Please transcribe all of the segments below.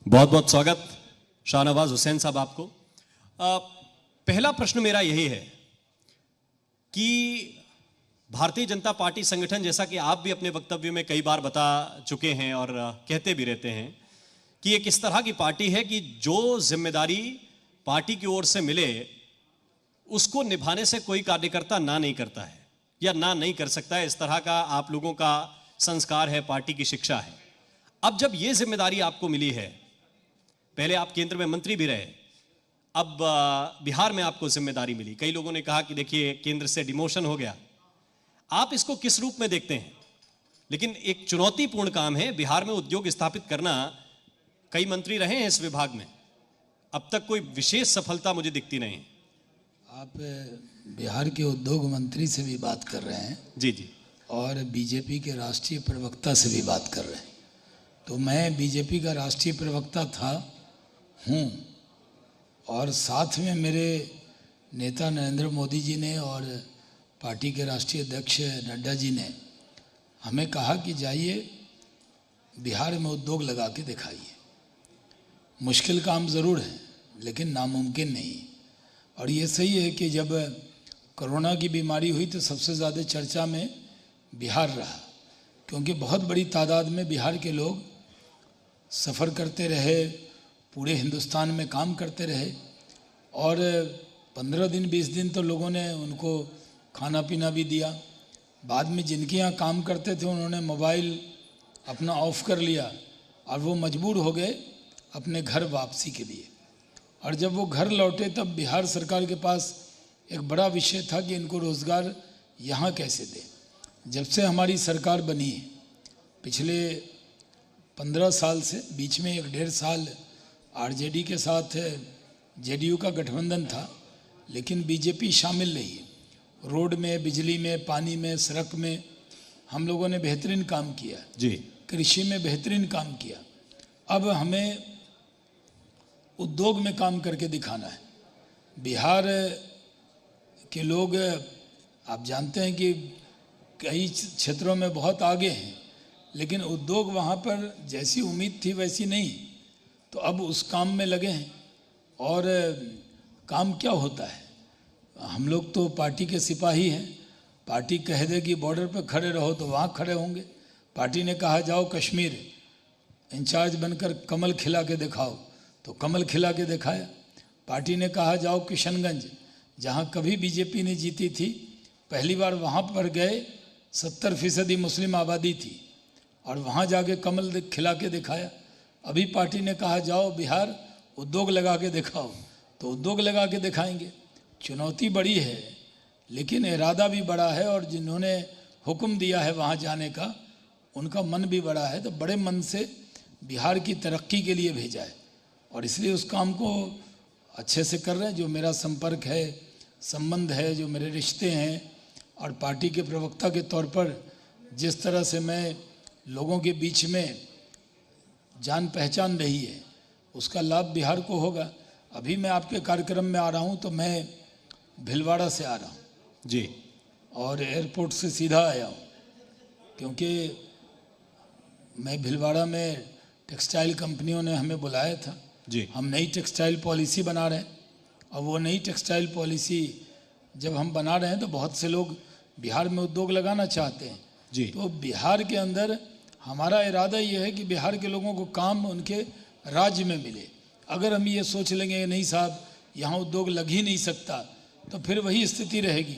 बहुत बहुत स्वागत शाहनवाज हुसैन साहब आपको। पहला प्रश्न मेरा यही है कि भारतीय जनता पार्टी संगठन, जैसा कि आप भी अपने वक्तव्य में कई बार बता चुके हैं और कहते भी रहते हैं कि एक इस तरह की पार्टी है कि जो जिम्मेदारी पार्टी की ओर से मिले उसको निभाने से कोई कार्यकर्ता ना नहीं करता है या ना नहीं कर सकता है। इस तरह का आप लोगों का संस्कार है, पार्टी की शिक्षा है। अब जब ये जिम्मेदारी आपको मिली है, पहले आप केंद्र में मंत्री भी रहे, अब बिहार में आपको जिम्मेदारी मिली। कई लोगों ने कहा कि देखिए केंद्र से डिमोशन हो गया, आप इसको किस रूप में देखते हैं? लेकिन एक चुनौतीपूर्ण काम है बिहार में उद्योग स्थापित करना। कई मंत्री रहे हैं इस विभाग में, अब तक कोई विशेष सफलता मुझे दिखती नहीं। आप बिहार के उद्योग मंत्री से भी बात कर रहे हैं जी जी, और बीजेपी के राष्ट्रीय प्रवक्ता से भी बात कर रहे हैं। तो मैं बीजेपी का राष्ट्रीय प्रवक्ता हूँ और साथ में मेरे नेता नरेंद्र मोदी जी ने और पार्टी के राष्ट्रीय अध्यक्ष नड्डा जी ने हमें कहा कि जाइए बिहार में उद्योग लगा के दिखाइए। मुश्किल काम ज़रूर है लेकिन नामुमकिन नहीं। और ये सही है कि जब कोरोना की बीमारी हुई तो सबसे ज़्यादा चर्चा में बिहार रहा, क्योंकि बहुत बड़ी तादाद में बिहार के लोग सफ़र करते रहे, पूरे हिंदुस्तान में काम करते रहे और 15 दिन 20 दिन तो लोगों ने उनको खाना पीना भी दिया। बाद में जिनके यहाँ काम करते थे उन्होंने मोबाइल अपना ऑफ कर लिया और वो मजबूर हो गए अपने घर वापसी के लिए। और जब वो घर लौटे तब बिहार सरकार के पास एक बड़ा विषय था कि इनको रोज़गार यहाँ कैसे दें। जब से हमारी सरकार बनी है, पिछले 15 साल से, बीच में 1.5 साल आरजेडी के साथ जेडीयू का गठबंधन था, लेकिन बीजेपी शामिल रही है। रोड में, बिजली में, पानी में, सड़क में हम लोगों ने बेहतरीन काम किया जी। कृषि में बेहतरीन काम किया। अब हमें उद्योग में काम करके दिखाना है। बिहार के लोग, आप जानते हैं कि कई क्षेत्रों में बहुत आगे हैं, लेकिन उद्योग वहाँ पर जैसी उम्मीद थी वैसी नहीं। तो अब उस काम में लगे हैं। और काम क्या होता है, हम लोग तो पार्टी के सिपाही हैं। पार्टी कह दे कि बॉर्डर पर खड़े रहो तो वहाँ खड़े होंगे। पार्टी ने कहा जाओ कश्मीर इंचार्ज बनकर कमल खिला के दिखाओ तो कमल खिला के दिखाया। पार्टी ने कहा जाओ किशनगंज, जहाँ कभी बीजेपी ने जीती थी, पहली बार वहाँ पर गए, 70% मुस्लिम आबादी थी और वहाँ जाके कमल खिला के दिखाया। अभी पार्टी ने कहा जाओ बिहार उद्योग लगा के दिखाओ तो उद्योग लगा के दिखाएंगे। चुनौती बड़ी है लेकिन इरादा भी बड़ा है, और जिन्होंने हुक्म दिया है वहाँ जाने का उनका मन भी बड़ा है। तो बड़े मन से बिहार की तरक्की के लिए भेजा है और इसलिए उस काम को अच्छे से कर रहे हैं। जो मेरा संपर्क है, संबंध है, जो मेरे रिश्ते हैं, और पार्टी के प्रवक्ता के तौर पर जिस तरह से मैं लोगों के बीच में जान पहचान रही है, उसका लाभ बिहार को होगा। अभी मैं आपके कार्यक्रम में आ रहा हूँ तो मैं भीलवाड़ा से आ रहा हूँ जी, और एयरपोर्ट से सीधा आया हूँ, क्योंकि मैं भीलवाड़ा में टेक्सटाइल कंपनियों ने हमें बुलाया था जी। हम नई टेक्सटाइल पॉलिसी बना रहे हैं और वो नई टेक्सटाइल पॉलिसी जब हम बना रहे हैं तो बहुत से लोग बिहार में उद्योग लगाना चाहते हैं जी। तो बिहार के अंदर हमारा इरादा ये है कि बिहार के लोगों को काम उनके राज्य में मिले। अगर हम ये सोच लेंगे नहीं साहब यहाँ उद्योग लग ही नहीं सकता तो फिर वही स्थिति रहेगी।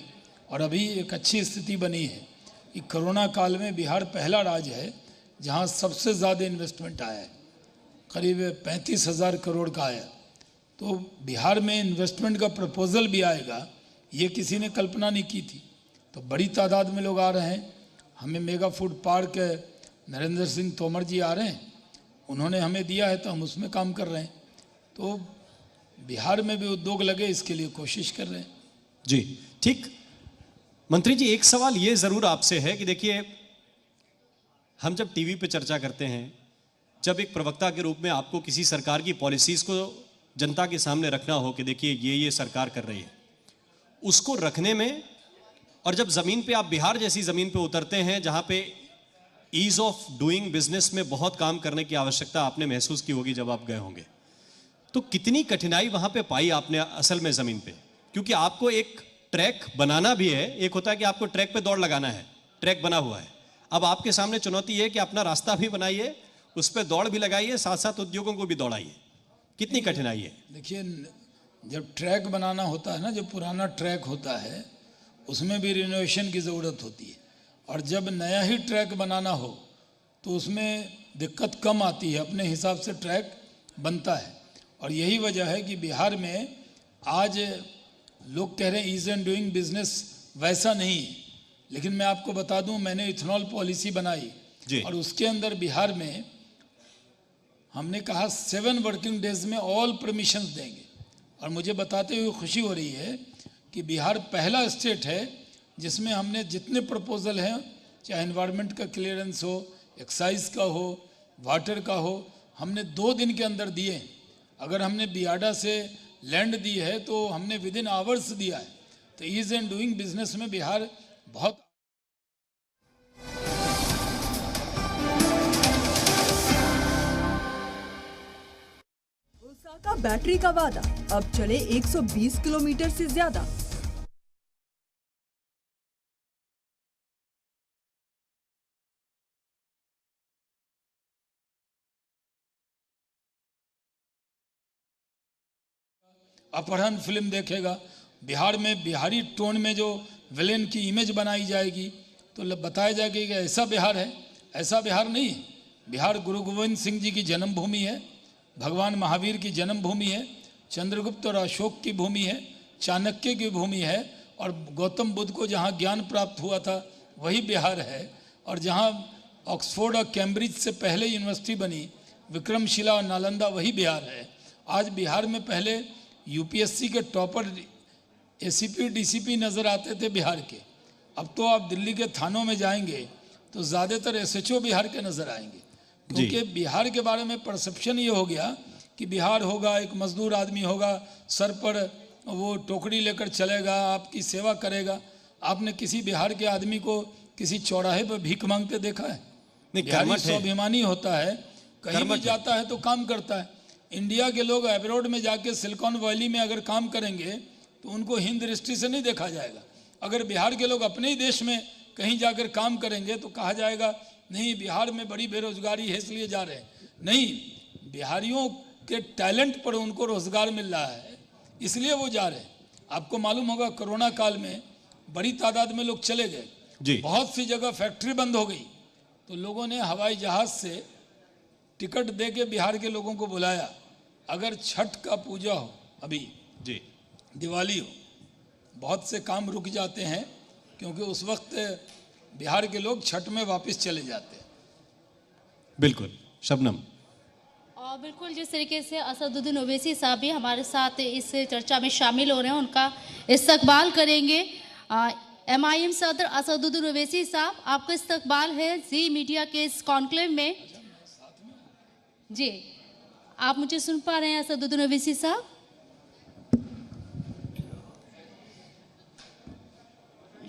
और अभी एक अच्छी स्थिति बनी है कि कोरोना काल में बिहार पहला राज्य है जहाँ सबसे ज़्यादा इन्वेस्टमेंट आया है, करीब 35,000 करोड़ का आया। तो बिहार में इन्वेस्टमेंट का प्रपोजल भी आएगा, ये किसी ने कल्पना नहीं की थी। तो बड़ी तादाद में लोग आ रहे हैं। हमें mega food park Narendra Singh Tomar ji आ रहे हैं, उन्होंने हमें दिया है तो हम उसमें काम कर रहे हैं। तो बिहार में भी उद्योग लगे इसके लिए कोशिश कर रहे हैं जी। ठीक मंत्री जी, एक सवाल ये ज़रूर आपसे है कि देखिए हम जब टीवी पे चर्चा करते हैं, जब एक प्रवक्ता के रूप में आपको किसी सरकार की पॉलिसीज़ को जनता के सामने रखना हो कि देखिए ये सरकार कर रही है, उसको रखने में, और जब ज़मीन पे आप बिहार जैसी ज़मीन पे उतरते हैं जहाँ पे ईज ऑफ डूइंग बिजनेस में बहुत काम करने की आवश्यकता आपने महसूस की होगी जब आप गए होंगे, तो कितनी कठिनाई वहां पे पाई आपने असल में जमीन पे? क्योंकि आपको एक ट्रैक बनाना भी है, एक होता है कि आपको ट्रैक पे दौड़ लगाना है, ट्रैक बना हुआ है, अब आपके सामने चुनौती है कि अपना रास्ता भी बनाइए, उस पर दौड़ भी लगाइए, साथ साथ उद्योगों को भी दौड़ाइए। कितनी कठिनाई है? देखिए, जब ट्रैक बनाना होता है ना, जो पुराना ट्रैक होता है उसमें भी रिनोवेशन की ज़रूरत होती है, और जब नया ही ट्रैक बनाना हो तो उसमें दिक्कत कम आती है, अपने हिसाब से ट्रैक बनता है। और यही वजह है कि बिहार में आज लोग कह रहे हैं ईज एंड डूइंग बिजनेस, वैसा नहीं है। लेकिन मैं आपको बता दूं, मैंने इथेनॉल पॉलिसी बनाई जी। और उसके अंदर बिहार में हमने कहा 7 वर्किंग डेज में ऑल परमिशंस देंगे। और मुझे बताते हुए खुशी हो रही है कि बिहार पहला स्टेट है जिसमें हमने जितने प्रपोजल हैं, चाहे एनवायरनमेंट का क्लियरेंस हो, एक्साइज का हो, वाटर का हो, हमने 2 दिन के अंदर दिए। अगर हमने बियाडा से लैंड दी है तो हमने विद इन आवर्स दिया है। तो ईज एंड डूइंग बिजनेस में बिहार बहुत। ओसाका बैटरी का वादा, अब चले 120 किलोमीटर से ज्यादा। अपहरण फिल्म देखेगा, बिहार में बिहारी टोन में जो विलेन की इमेज बनाई जाएगी तो बताया जाएगा कि ऐसा बिहार है। ऐसा बिहार नहीं है। बिहार गुरु गोविंद सिंह जी की जन्मभूमि है, भगवान महावीर की जन्मभूमि है, चंद्रगुप्त और अशोक की भूमि है, चाणक्य की भूमि है, और गौतम बुद्ध को जहाँ ज्ञान प्राप्त हुआ था वही बिहार है। और जहाँ ऑक्सफोर्ड और कैम्ब्रिज से पहले यूनिवर्सिटी बनी, विक्रमशिला और नालंदा, वही बिहार है। आज बिहार में पहले यूपीएससी के टॉपर एसीपी डीसीपी नज़र आते थे बिहार के, अब तो आप दिल्ली के थानों में जाएंगे तो ज़्यादातर एसएचओ बिहार के नज़र आएंगे। क्योंकि बिहार के बारे में परसेप्शन ये हो गया कि बिहार होगा, एक मजदूर आदमी होगा, सर पर वो टोकरी लेकर चलेगा, आपकी सेवा करेगा। आपने किसी बिहार के आदमी को किसी चौराहे पर भीख मांगते देखा है? बिहारी स्वाभिमानी होता है, कहीं भी जाता है तो काम करता है। इंडिया के लोग अब्रॉड में जाके सिलिकॉन वैली में अगर काम करेंगे तो उनको हिंद दृष्टि से नहीं देखा जाएगा। अगर बिहार के लोग अपने ही देश में कहीं जाकर काम करेंगे तो कहा जाएगा नहीं, बिहार में बड़ी बेरोजगारी है इसलिए जा रहे हैं। नहीं, बिहारियों के टैलेंट पर उनको रोजगार मिल रहा है इसलिए वो जा रहे हैं। आपको मालूम होगा कोरोना काल में बड़ी तादाद में लोग चले गए, बहुत सी जगह फैक्ट्री बंद हो गई, तो लोगों ने हवाई जहाज से टिकट दे के बिहार के लोगों को बुलाया। अगर छठ का पूजा हो, अभी जी दिवाली हो, बहुत से काम रुक जाते हैं क्योंकि उस वक्त बिहार के लोग छठ में वापस चले जाते हैं। बिल्कुल शबनम। और बिल्कुल जिस तरीके से असदुद्दीन ओवैसी साहब भी हमारे साथ इस चर्चा में शामिल हो रहे हैं, उनका इस्तकबाल करेंगे। MIM सदर असदुद्दीन ओवैसी साहब, आपका इस्तकबाल है जी मीडिया के इस कॉन्क्लेव में। जी, आप मुझे सुन पा रहे हैं असदुद्दीन ओवैसी साहब?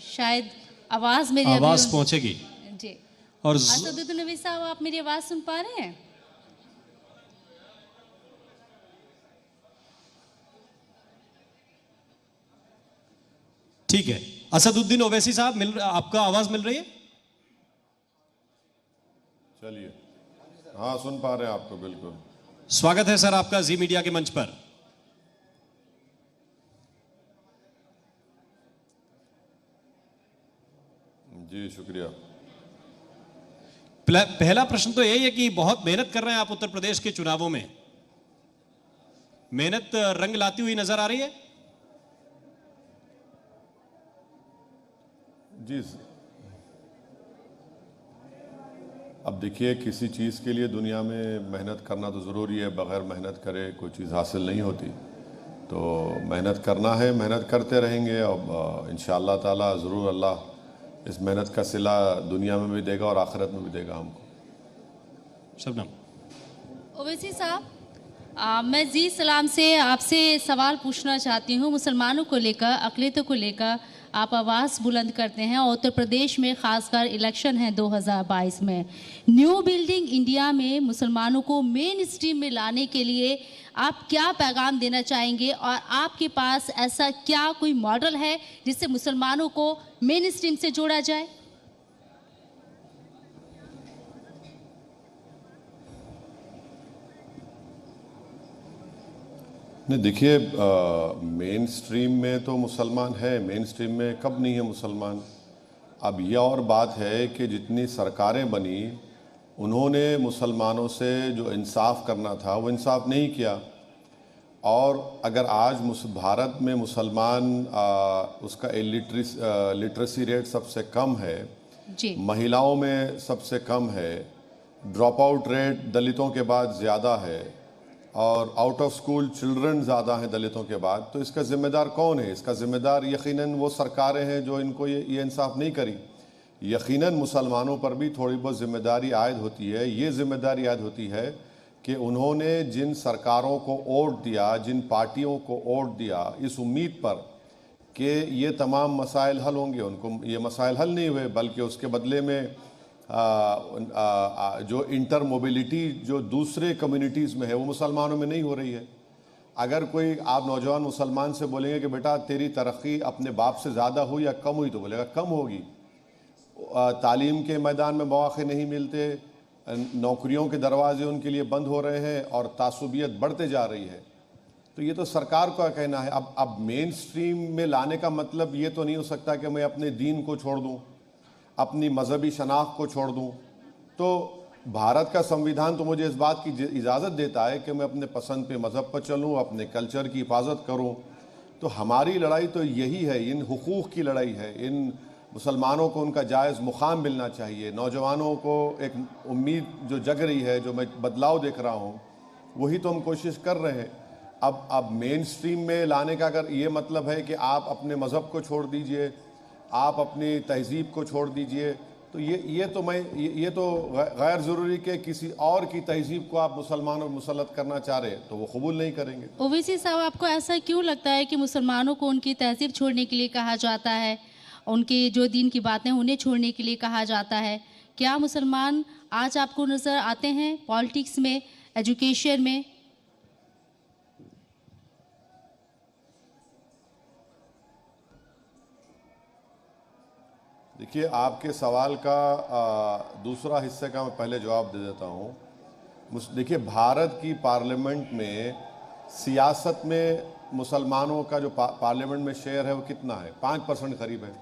शायद आवाज मेरी आवाज पहुंचेगी जी। और असदुद्दीन ओवैसी साहब, आप मेरी आवाज सुन पा रहे हैं? ठीक है, असदुद्दीन ओवैसी साहब आपका आवाज मिल रही है? चलिए, हाँ सुन पा रहे हैं आपको। बिल्कुल स्वागत है सर आपका जी मीडिया के मंच पर। जी शुक्रिया। पहला प्रश्न तो यही है कि बहुत मेहनत कर रहे हैं आप उत्तर प्रदेश के चुनावों में, मेहनत रंग लाती हुई नजर आ रही है? जी, अब देखिए, किसी चीज़ के लिए दुनिया में मेहनत करना तो ज़रूरी है, बग़ैर मेहनत करे कोई चीज़ हासिल नहीं होती। तो मेहनत करना है, मेहनत करते रहेंगे और इंशाअल्लाह ताला ज़रूर अल्लाह इस मेहनत का सिला दुनिया में भी देगा और आखिरत में भी देगा हमको। शबनम। ओवैसी साहब, मैं जी सलाम से आपसे सवाल पूछना चाहती हूँ। मुसलमानों को लेकर, अक़लियतों को लेकर आप आवाज़ बुलंद करते हैं और उत्तर प्रदेश में खासकर इलेक्शन है 2022 में, न्यू बिल्डिंग इंडिया में मुसलमानों को मेन स्ट्रीम में लाने के लिए आप क्या पैगाम देना चाहेंगे और आपके पास ऐसा क्या कोई मॉडल है जिससे मुसलमानों को मेन स्ट्रीम से जोड़ा जाए? नहीं, देखिए, मेन स्ट्रीम में तो मुसलमान है, मेन स्ट्रीम में कब नहीं है मुसलमान। अब यह और बात है कि जितनी सरकारें बनी उन्होंने मुसलमानों से जो इंसाफ करना था वो इंसाफ नहीं किया। और अगर आज भारत में मुसलमान उसका लिटरेसी रेट सबसे कम है जी, महिलाओं में सबसे कम है, ड्रॉप आउट रेट दलितों के बाद ज़्यादा है और आउट ऑफ स्कूल चिल्ड्रन ज़्यादा हैं दलितों के बाद, तो इसका ज़िम्मेदार कौन है? इसका ज़िम्मेदार यकीनन वो सरकारें हैं जो इनको ये इंसाफ नहीं करी। यकीनन मुसलमानों पर भी थोड़ी बहुत ज़िम्मेदारी आयद होती है। ये ज़िम्मेदारी आयद होती है कि उन्होंने जिन सरकारों को वोट दिया, जिन पार्टियों को वोट दिया, इस उम्मीद पर कि ये तमाम मसाइल हल होंगे, उनको ये मसाइल हल नहीं हुए, बल्कि उसके बदले में जो इंटर मोबिलिटी जो दूसरे कम्युनिटीज़ में है वो मुसलमानों में नहीं हो रही है। अगर कोई आप नौजवान मुसलमान से बोलेंगे कि बेटा तेरी तरक्की अपने बाप से ज़्यादा हुई या कम हुई, तो बोलेगा कम होगी। तालीम के मैदान में मौक़े नहीं मिलते, नौकरियों के दरवाजे उनके लिए बंद हो रहे हैं और तासुबियत बढ़ते जा रही है। तो ये तो सरकार का कहना है। अब मेन स्ट्रीम में लाने का मतलब ये तो नहीं हो सकता कि मैं अपने दीन को छोड़ दूँ, अपनी मजहबी शनाख्त को छोड़ दूं। तो भारत का संविधान तो मुझे इस बात की इजाज़त देता है कि मैं अपने पसंद पे मज़हब पर चलूं, अपने कल्चर की हिफाजत करूं। तो हमारी लड़ाई तो यही है, इन हुकूक़ की लड़ाई है। इन मुसलमानों को उनका जायज़ मुकाम मिलना चाहिए। नौजवानों को एक उम्मीद जो जग रही है, जो मैं बदलाव देख रहा हूँ, वही तो हम कोशिश कर रहे हैं। अब मेन स्ट्रीम में लाने का अगर ये मतलब है कि आप अपने मज़हब को छोड़ दीजिए, आप अपनी तहज़ीब को छोड़ दीजिए, तो ये तो गैर ज़रूरी कि किसी और की तहज़ीब को आप मुसलमानों में मुसल्लत करना चाह रहे हैं, तो वो कबूल नहीं करेंगे। ओवैसी साहब, आपको ऐसा क्यों लगता है कि मुसलमानों को उनकी तहज़ीब छोड़ने के लिए कहा जाता है, उनकी जो दीन की बातें उन्हें छोड़ने के लिए कहा जाता है? क्या मुसलमान आज आपको नज़र आते हैं पॉलिटिक्स में, एजुकेशन में? देखिए, आपके सवाल का दूसरा हिस्से का मैं पहले जवाब दे देता हूँ। देखिए, भारत की पार्लियामेंट में सियासत में मुसलमानों का जो पार्लियामेंट में शेयर है वो कितना है? 5% करीब है।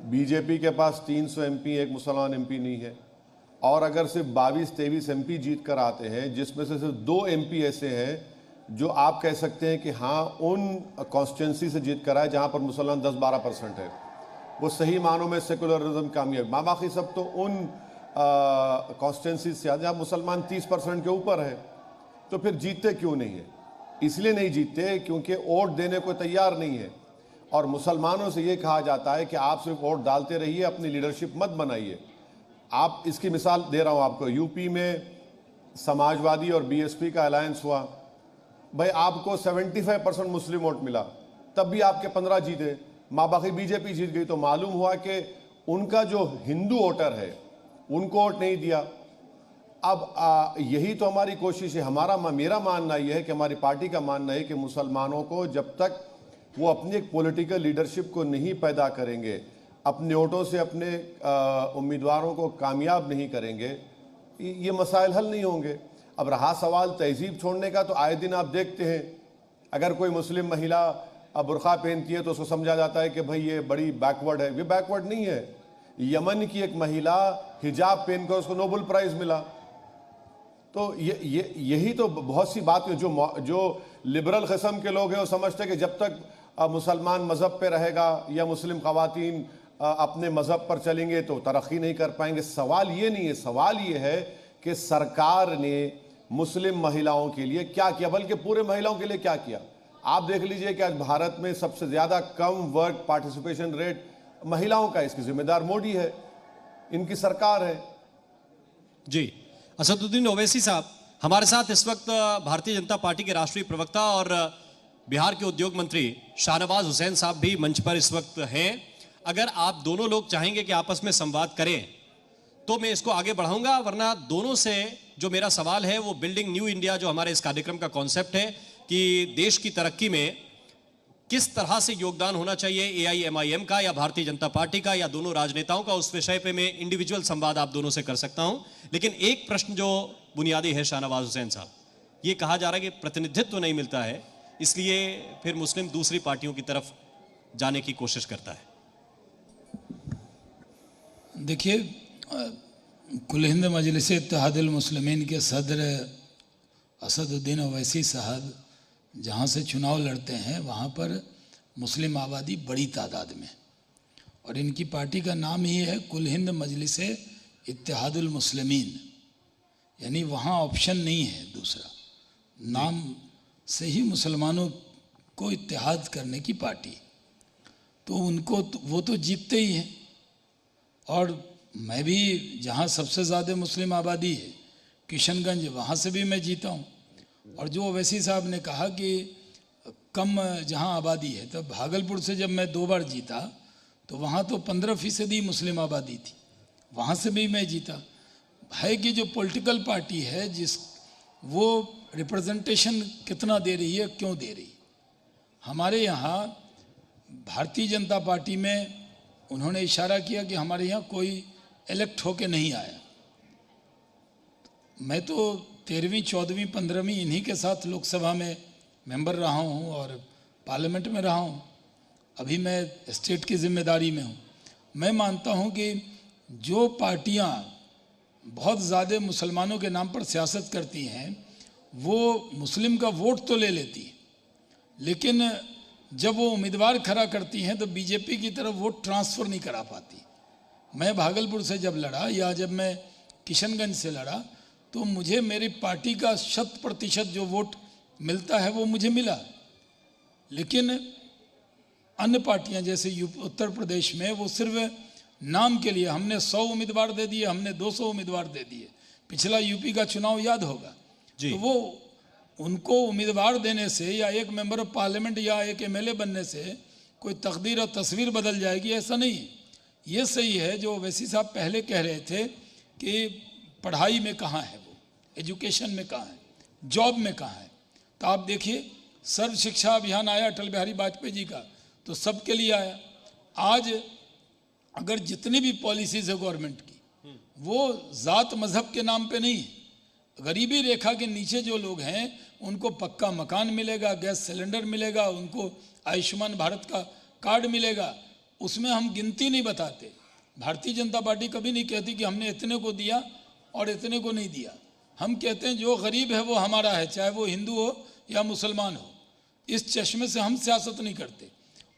बीजेपी के पास 300 एमपी, एक मुसलमान एमपी नहीं है। और अगर सिर्फ 22-23 एमपी जीत कर आते हैं, जिसमें से सिर्फ 2 एमपी ऐसे हैं जो आप कह सकते हैं कि हाँ उन कॉन्स्टिट्यूंसी से जीत कर आए जहाँ पर मुसलमान 10-12% है, वो सही मानों में सेकुलरिज्म कामयाब। बाकी सब तो उन कॉन्स्टिट्यूंसी से जहाँ मुसलमान 30% के ऊपर है। तो फिर जीतते क्यों नहीं है? इसलिए नहीं जीतते क्योंकि वोट देने को तैयार नहीं है। और मुसलमानों से ये कहा जाता है कि आप सिर्फ वोट डालते रहिए, अपनी लीडरशिप मत बनाइए। आप इसकी मिसाल दे रहा हूँ आपको। यूपी में समाजवादी और बीएसपी का अलायंस हुआ, भाई आपको 75% मुस्लिम वोट मिला, तब भी आपके 15 जीते, बाकी बीजेपी जीत गई। तो मालूम हुआ कि उनका जो हिंदू वोटर है उनको वोट नहीं दिया। अब यही तो हमारी कोशिश है। मेरा मानना यह है कि हमारी पार्टी का मानना है कि मुसलमानों को जब तक वो अपनी एक पॉलिटिकल लीडरशिप को नहीं पैदा करेंगे, अपने वोटों से अपने उम्मीदवारों को कामयाब नहीं करेंगे, ये मसाइल हल नहीं होंगे। अब रहा सवाल तहजीब छोड़ने का, तो आए दिन आप देखते हैं अगर कोई मुस्लिम महिला बुरखा पहनती है तो उसको समझा जाता है कि भाई ये बड़ी बैकवर्ड है। ये बैकवर्ड नहीं है। यमन की एक महिला हिजाब पहनकर उसको नोबेल प्राइज मिला। तो यही तो बहुत सी बात है। जो लिबरल किस्म के लोग हैं वो समझते हैं कि जब तक मुसलमान मज़हब पे रहेगा या मुस्लिम ख़वातीन अपने मज़हब पर चलेंगे तो तरक्की नहीं कर पाएंगे। सवाल ये नहीं है। सवाल ये है कि सरकार ने मुस्लिम महिलाओं के लिए क्या किया, बल्कि पूरे महिलाओं के लिए क्या किया। आप देख लीजिए कि आज भारत में सबसे ज़्यादा कम वर्क पार्टिसिपेशन रेट महिलाओं का, इसकी जिम्मेदार मोदी है, इनकी सरकार है। जी, असदुद्दीन ओवैसी साहब हमारे साथ इस वक्त भारतीय जनता पार्टी के राष्ट्रीय प्रवक्ता और बिहार के उद्योग मंत्री शाहनवाज हुसैन साहब भी मंच पर इस वक्त हैं। अगर आप दोनों लोग चाहेंगे कि आपस में संवाद करें तो मैं इसको आगे बढ़ाऊंगा, वरना दोनों से जो मेरा सवाल है वो बिल्डिंग न्यू इंडिया, जो हमारे इस कार्यक्रम का कॉन्सेप्ट है कि देश की तरक्की में किस तरह से योगदान होना चाहिए एआईएमआईएम का या भारतीय जनता पार्टी का या दोनों राजनेताओं का, उस विषय पे मैं इंडिविजुअल संवाद आप दोनों से कर सकता हूं। लेकिन एक प्रश्न जो बुनियादी है शाहनवाज हुसैन साहब, ये कहा जा रहा है कि प्रतिनिधित्व तो नहीं मिलता है, इसलिए फिर मुस्लिम दूसरी पार्टियों की तरफ जाने की कोशिश करता है। देखिए, कुल हिंद मजलिस इत्तेहादुल मुस्लिमीन के सदर असदुद्दीन ओवैसी साहब जहाँ से चुनाव लड़ते हैं वहाँ पर मुस्लिम आबादी बड़ी तादाद में, और इनकी पार्टी का नाम ही है कुल हिंद मजलिस इत्तेहादुल मुस्लिमीन, यानी वहाँ ऑप्शन नहीं है दूसरा, नाम से ही मुसलमानों को इत्तेहाद करने की पार्टी। तो उनको वो तो जीतते ही हैं, और मैं भी जहाँ सबसे ज़्यादा मुस्लिम आबादी है किशनगंज, वहाँ से भी मैं जीता हूँ। और जो ओवैसी साहब ने कहा कि कम जहाँ आबादी है, तब भागलपुर से जब मैं 2 बार जीता तो वहाँ तो 15% मुस्लिम आबादी थी, वहाँ से भी मैं जीता। है कि जो पॉलिटिकल पार्टी है जिस वो रिप्रेजेंटेशन कितना दे रही है, क्यों दे रही। हमारे यहाँ भारतीय जनता पार्टी में उन्होंने इशारा किया कि हमारे यहाँ कोई इलेक्ट होके नहीं आया। मैं तो 13वीं 14वीं 15वीं इन्हीं के साथ लोकसभा में मेंबर रहा हूँ और पार्लियामेंट में रहा हूँ, अभी मैं स्टेट की जिम्मेदारी में हूँ। मैं मानता हूँ कि जो पार्टियाँ बहुत ज़्यादा मुसलमानों के नाम पर सियासत करती हैं वो मुस्लिम का वोट तो ले लेती है, लेकिन जब वो उम्मीदवार खड़ा करती हैं तो बीजेपी की तरफ वोट ट्रांसफ़र नहीं करा पाती। मैं भागलपुर से जब लड़ा या जब मैं किशनगंज से लड़ा तो मुझे मेरी पार्टी का 100% जो वोट मिलता है वो मुझे मिला, लेकिन अन्य पार्टियां जैसे उत्तर प्रदेश में वो सिर्फ नाम के लिए, हमने 100 उम्मीदवार दे दिए, हमने 200 उम्मीदवार दे दिए। पिछला यूपी का चुनाव याद होगा जी। तो वो उनको उम्मीदवार देने से या एक मेंबर ऑफ पार्लियामेंट या एक एमएलए बनने से कोई तकदीर और तस्वीर बदल जाएगी, ऐसा नहीं है। ये सही है जो ओवैसी साहब पहले कह रहे थे कि पढ़ाई में कहाँ है वो, एजुकेशन में कहाँ है, जॉब में कहाँ है। तो आप देखिए सर्व शिक्षा अभियान आया अटल बिहारी वाजपेयी जी का, तो सबके लिए आया। आज अगर जितनी भी पॉलिसीज है गवर्नमेंट की वो ज़ात मज़हब के नाम पे नहीं है। गरीबी रेखा के नीचे जो लोग हैं उनको पक्का मकान मिलेगा, गैस सिलेंडर मिलेगा, उनको आयुष्मान भारत का कार्ड मिलेगा, उसमें हम गिनती नहीं बताते। भारतीय जनता पार्टी कभी नहीं कहती कि हमने इतने को दिया और इतने को नहीं दिया। हम कहते हैं जो गरीब है वो हमारा है, चाहे वो हिंदू हो या मुसलमान हो। इस चश्मे से हम सियासत नहीं करते।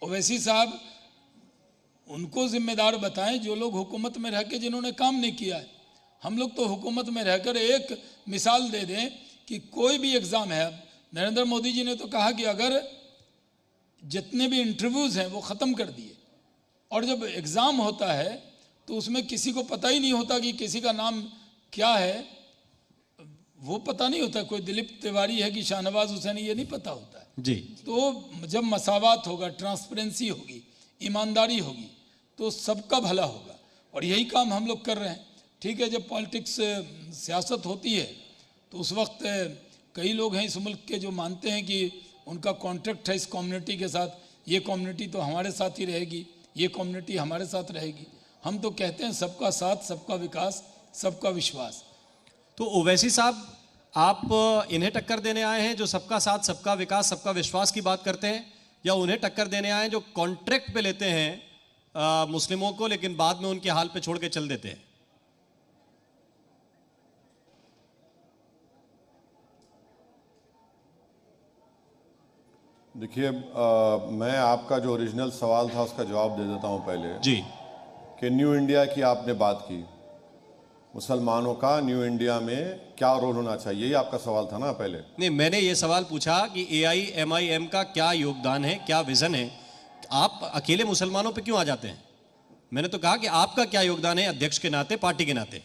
ओवैसी साहब उनको जिम्मेदार बताएं जो लोग हुकूमत में रह के जिन्होंने काम नहीं किया है। हम लोग तो हुकूमत में रहकर एक मिसाल दे दें कि कोई भी एग्ज़ाम है, नरेंद्र मोदी जी ने तो कहा कि अगर जितने भी इंटरव्यूज़ हैं वो ख़त्म कर दिए, और जब एग्ज़ाम होता है तो उसमें किसी को पता ही नहीं होता कि किसी का नाम क्या है, वो पता नहीं होता। कोई दिलीप तिवारी है कि शाहनवाज हुसैन, ये नहीं पता होता है जी। तो जब मसावात होगा, ट्रांसपेरेंसी होगी, ईमानदारी होगी, तो सबका भला होगा। और यही काम हम लोग कर रहे हैं। ठीक है, जब पॉलिटिक्स सियासत होती है तो उस वक्त कई लोग हैं इस मुल्क के जो मानते हैं कि उनका कॉन्ट्रैक्ट है इस कम्युनिटी के साथ, ये कम्युनिटी तो हमारे साथ ही रहेगी, ये कम्युनिटी हमारे साथ रहेगी। हम तो कहते हैं सबका साथ, सबका विकास, सबका विश्वास। तो ओवैसी साहब, आप इन्हें टक्कर देने आए हैं जो सबका साथ, सबका विकास, सबका विश्वास की बात करते हैं, या उन्हें टक्कर देने आए हैं जो कॉन्ट्रैक्ट पे लेते हैं मुस्लिमों को लेकिन बाद में उनके हाल पे छोड़ के चल देते हैं? देखिए, मैं आपका जो ओरिजिनल सवाल था उसका जवाब दे देता हूं पहले जी। कि न्यू इंडिया की आपने बात की, मुसलमानों का न्यू इंडिया में क्या रोल होना चाहिए, ये आपका सवाल था ना पहले? नहीं, मैंने ये सवाल पूछा कि एआईएमआईएम का क्या योगदान है, क्या विजन है। आप अकेले मुसलमानों पे क्यों आ जाते हैं? मैंने तो कहा कि आपका क्या योगदान है अध्यक्ष के नाते, पार्टी के नाते।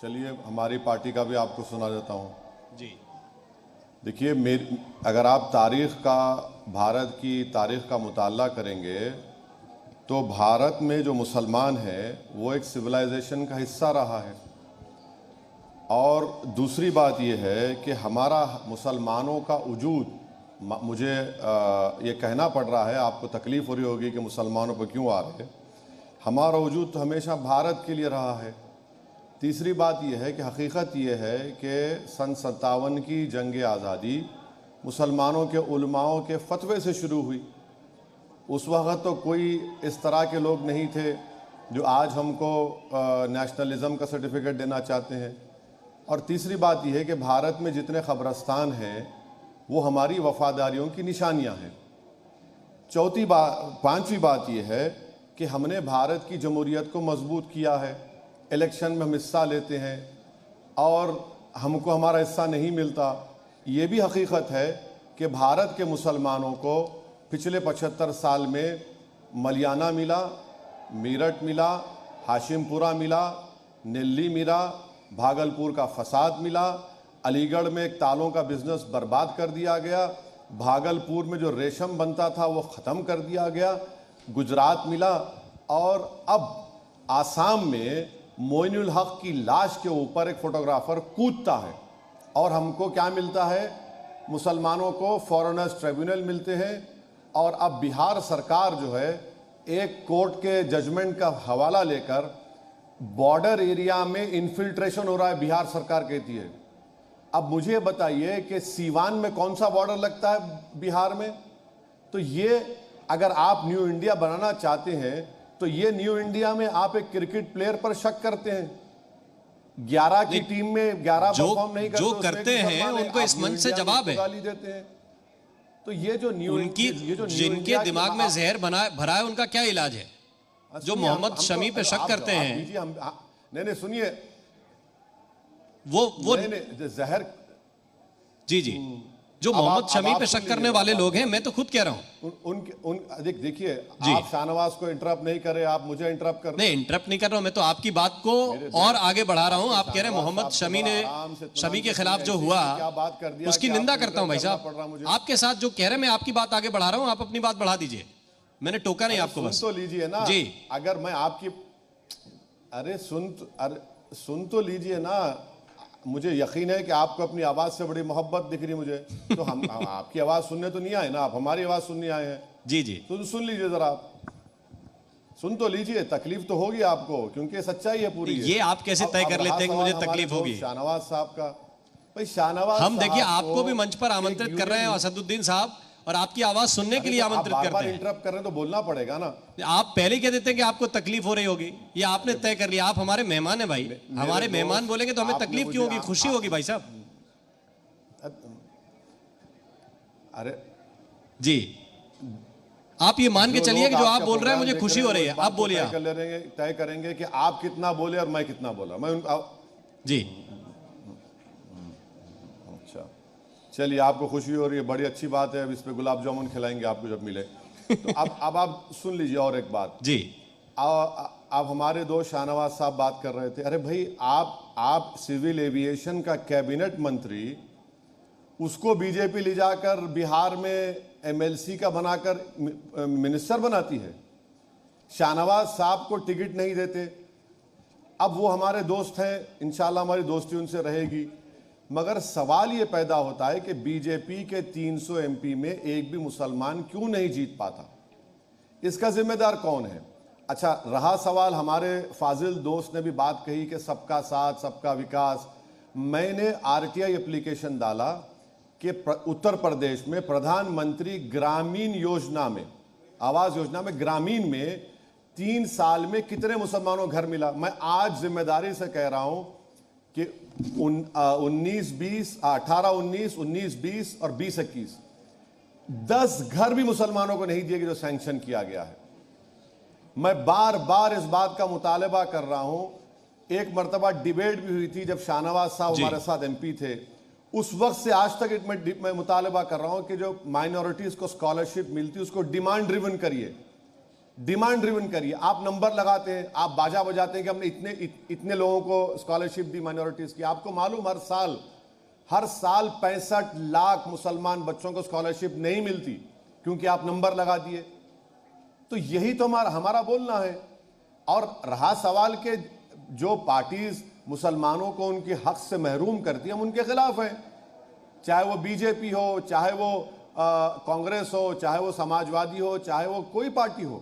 चलिए हमारी पार्टी का भी आपको सुना देता हूँ। जी देखिए, अगर आप भारत की तारीख का मुताला करेंगे तो भारत में जो मुसलमान हैं वो एक सिविलाइजेशन का हिस्सा रहा है। और दूसरी बात यह है कि हमारा मुसलमानों का वजूद, मुझे ये कहना पड़ रहा है, आपको तकलीफ़ हो रही होगी कि मुसलमानों पर क्यों आ रहे हैं, हमारा वजूद तो हमेशा भारत के लिए रहा है। तीसरी बात यह है कि हकीकत यह है कि सन 57 की जंग आज़ादी मुसलमानों के उलमाओं के फतवे से शुरू हुई। उस वक़्त तो कोई इस तरह के लोग नहीं थे जो आज हमको नेशनलिज़म का सर्टिफिकेट देना चाहते हैं। और तीसरी बात यह है कि भारत में जितने ख़बरस्तान हैं वो हमारी वफ़ादारियों की निशानियां हैं। पांचवी बात यह है कि हमने भारत की जमहूरियत को मजबूत किया है। इलेक्शन में हम हिस्सा लेते हैं और हमको हमारा हिस्सा नहीं मिलता। ये भी हकीकत है कि भारत के मुसलमानों को पिछले 75 साल में मलियाना मिला, मेरठ मिला, हाशिमपुरा मिला, दिल्ली मिला, भागलपुर का फसाद मिला, अलीगढ़ में एक तालों का बिजनेस बर्बाद कर दिया गया, भागलपुर में जो रेशम बनता था वो ख़त्म कर दिया गया, गुजरात मिला, और अब आसाम में मोइनुल हक की लाश के ऊपर एक फोटोग्राफर कूदता है और हमको क्या मिलता है? मुसलमानों को फॉरेनर्स ट्रिब्यूनल मिलते हैं। और अब बिहार सरकार जो है एक कोर्ट के जजमेंट का हवाला लेकर बॉर्डर एरिया में इन्फिल्ट्रेशन हो रहा है, बिहार सरकार कहती है। अब मुझे बताइए कि सीवान में कौन सा बॉर्डर लगता है बिहार में? तो ये अगर आप न्यू इंडिया बनाना चाहते हैं तो ये न्यू इंडिया में आप एक क्रिकेट प्लेयर पर शक करते हैं, 11 की टीम में 11 परफॉर्म नहीं करते, जो करते हैं उनको इस मंच से जवाब है। गाली देते हैं। तो ये जो जिनके दिमाग में जहर भरा है उनका क्या इलाज है? जो मोहम्मद शमी पे शक करते हैं, नहीं सुनिए, वो जहर, जी जो मोहम्मद शमी पे शक करने वाले लोग हैं, मैं तो खुद कह रहा हूं। देखिए, आप शाहनवाज को इंटरप्ट नहीं कर रहे, आप मुझे इंटरप्ट कर रहे हैं। नहीं, इंटरप्ट नहीं कर रहा हूं, मैं तो आपकी बात को और आगे बढ़ा रहा हूं। आप कह रहे हैं मोहम्मद शमी के खिलाफ जो हुआ उसकी निंदा करता हूं। भाई साहब, आपके साथ जो कह रहे हैं मैं आपकी बात आगे बढ़ा रहा हूं, आप अपनी बात बढ़ा दीजिए, मैंने टोका नहीं आपको। बस तो लीजिए ना जी। अगर मैं आपकी सुन तो लीजिए ना। मुझे यकीन है कि आपको अपनी आवाज से बड़ी मोहब्बत दिख रही मुझे, तो हम आपकी आवाज सुनने तो नहीं आए ना, आप हमारी आवाज सुनने आए हैं। जी तो सुन लीजिए जरा, आप सुन तो लीजिए। तकलीफ तो होगी आपको, क्योंकि सच्चाई है पूरी। ये आप कैसे तय कर लेते हैं कि मुझे तकलीफ होगी? शाहनवाज साहब का, भाई शाहनवाज, हम देखिए आपको भी मंच पर आमंत्रित कर रहे हैं असदुद्दीन साहब, और आपकी आवाज सुनने के लिए आमंत्रित करते हैं। इंटरप्ट कर रहे हैं तो बोलना पड़ेगा ना। आप पहले कह देते हैं कि आपको तकलीफ हो रही होगी, ये आपने तय कर लिया। आप हमारे मेहमान हैं भाई, हमारे मेहमान बोलेंगे तो हमें तकलीफ क्यों होगी? खुशी होगी भाई साहब। अरे जी, आप ये मान के चलिए कि जो आप बोल रहे हैं मुझे खुशी हो रही है। आप बोलिए, तय करेंगे कि आप कितना बोले और मैं कितना बोला। जी चलिए, आपको खुशी हो रही है, बड़ी अच्छी बात है। अब इस पे गुलाब जामुन खिलाएंगे आपको जब मिले। तो अब आप सुन लीजिए और एक बात जी। अब हमारे दोस्त शाहनवाज साहब बात कर रहे थे। अरे भाई, आप सिविल एविएशन का कैबिनेट मंत्री, उसको बीजेपी ले जाकर बिहार में एमएलसी का बनाकर मिनिस्टर बनाती है। शाहनवाज साहब को टिकट नहीं देते। अब वो हमारे दोस्त हैं, इंशाल्लाह हमारी दोस्ती उनसे रहेगी। मगर सवाल ये पैदा होता है कि बीजेपी के 300 एमपी में एक भी मुसलमान क्यों नहीं जीत पाता? इसका जिम्मेदार कौन है? अच्छा, रहा सवाल, हमारे फाजिल दोस्त ने भी बात कही कि सबका साथ सबका विकास। मैंने आरटीआई एप्लीकेशन डाला कि उत्तर प्रदेश में प्रधानमंत्री ग्रामीण योजना में, आवास योजना में, ग्रामीण में 3 साल में कितने मुसलमानों को घर मिला? मैं आज जिम्मेदारी से कह रहा हूं कि 19-20, 18-19, 19-20 और 20-21 10 घर भी मुसलमानों को नहीं दिए गए जो सैंक्शन किया गया है। मैं बार बार इस बात का मुतालबा कर रहा हूं। एक मर्तबा डिबेट भी हुई थी जब शाहनवाज साहब हमारे साथ एमपी थे। उस वक्त से आज तक मैं मुतालबा कर रहा हूं कि जो माइनॉरिटीज को स्कॉलरशिप मिलती है उसको डिमांड ड्रिवन करिए। डिमांड ड्रिवन करिए। आप नंबर लगाते हैं, आप बाजा बजाते हैं कि हमने इतने लोगों को स्कॉलरशिप दी माइनॉरिटीज की। आपको मालूम हर साल 65 लाख मुसलमान बच्चों को स्कॉलरशिप नहीं मिलती क्योंकि आप नंबर लगा दिए। तो यही तो हमारा बोलना है। और रहा सवाल के जो पार्टीज मुसलमानों को उनके हक से महरूम करती है, हम उनके खिलाफ हैं, चाहे वो बीजेपी हो, चाहे वो कांग्रेस हो, चाहे वो समाजवादी हो, चाहे वो कोई पार्टी हो।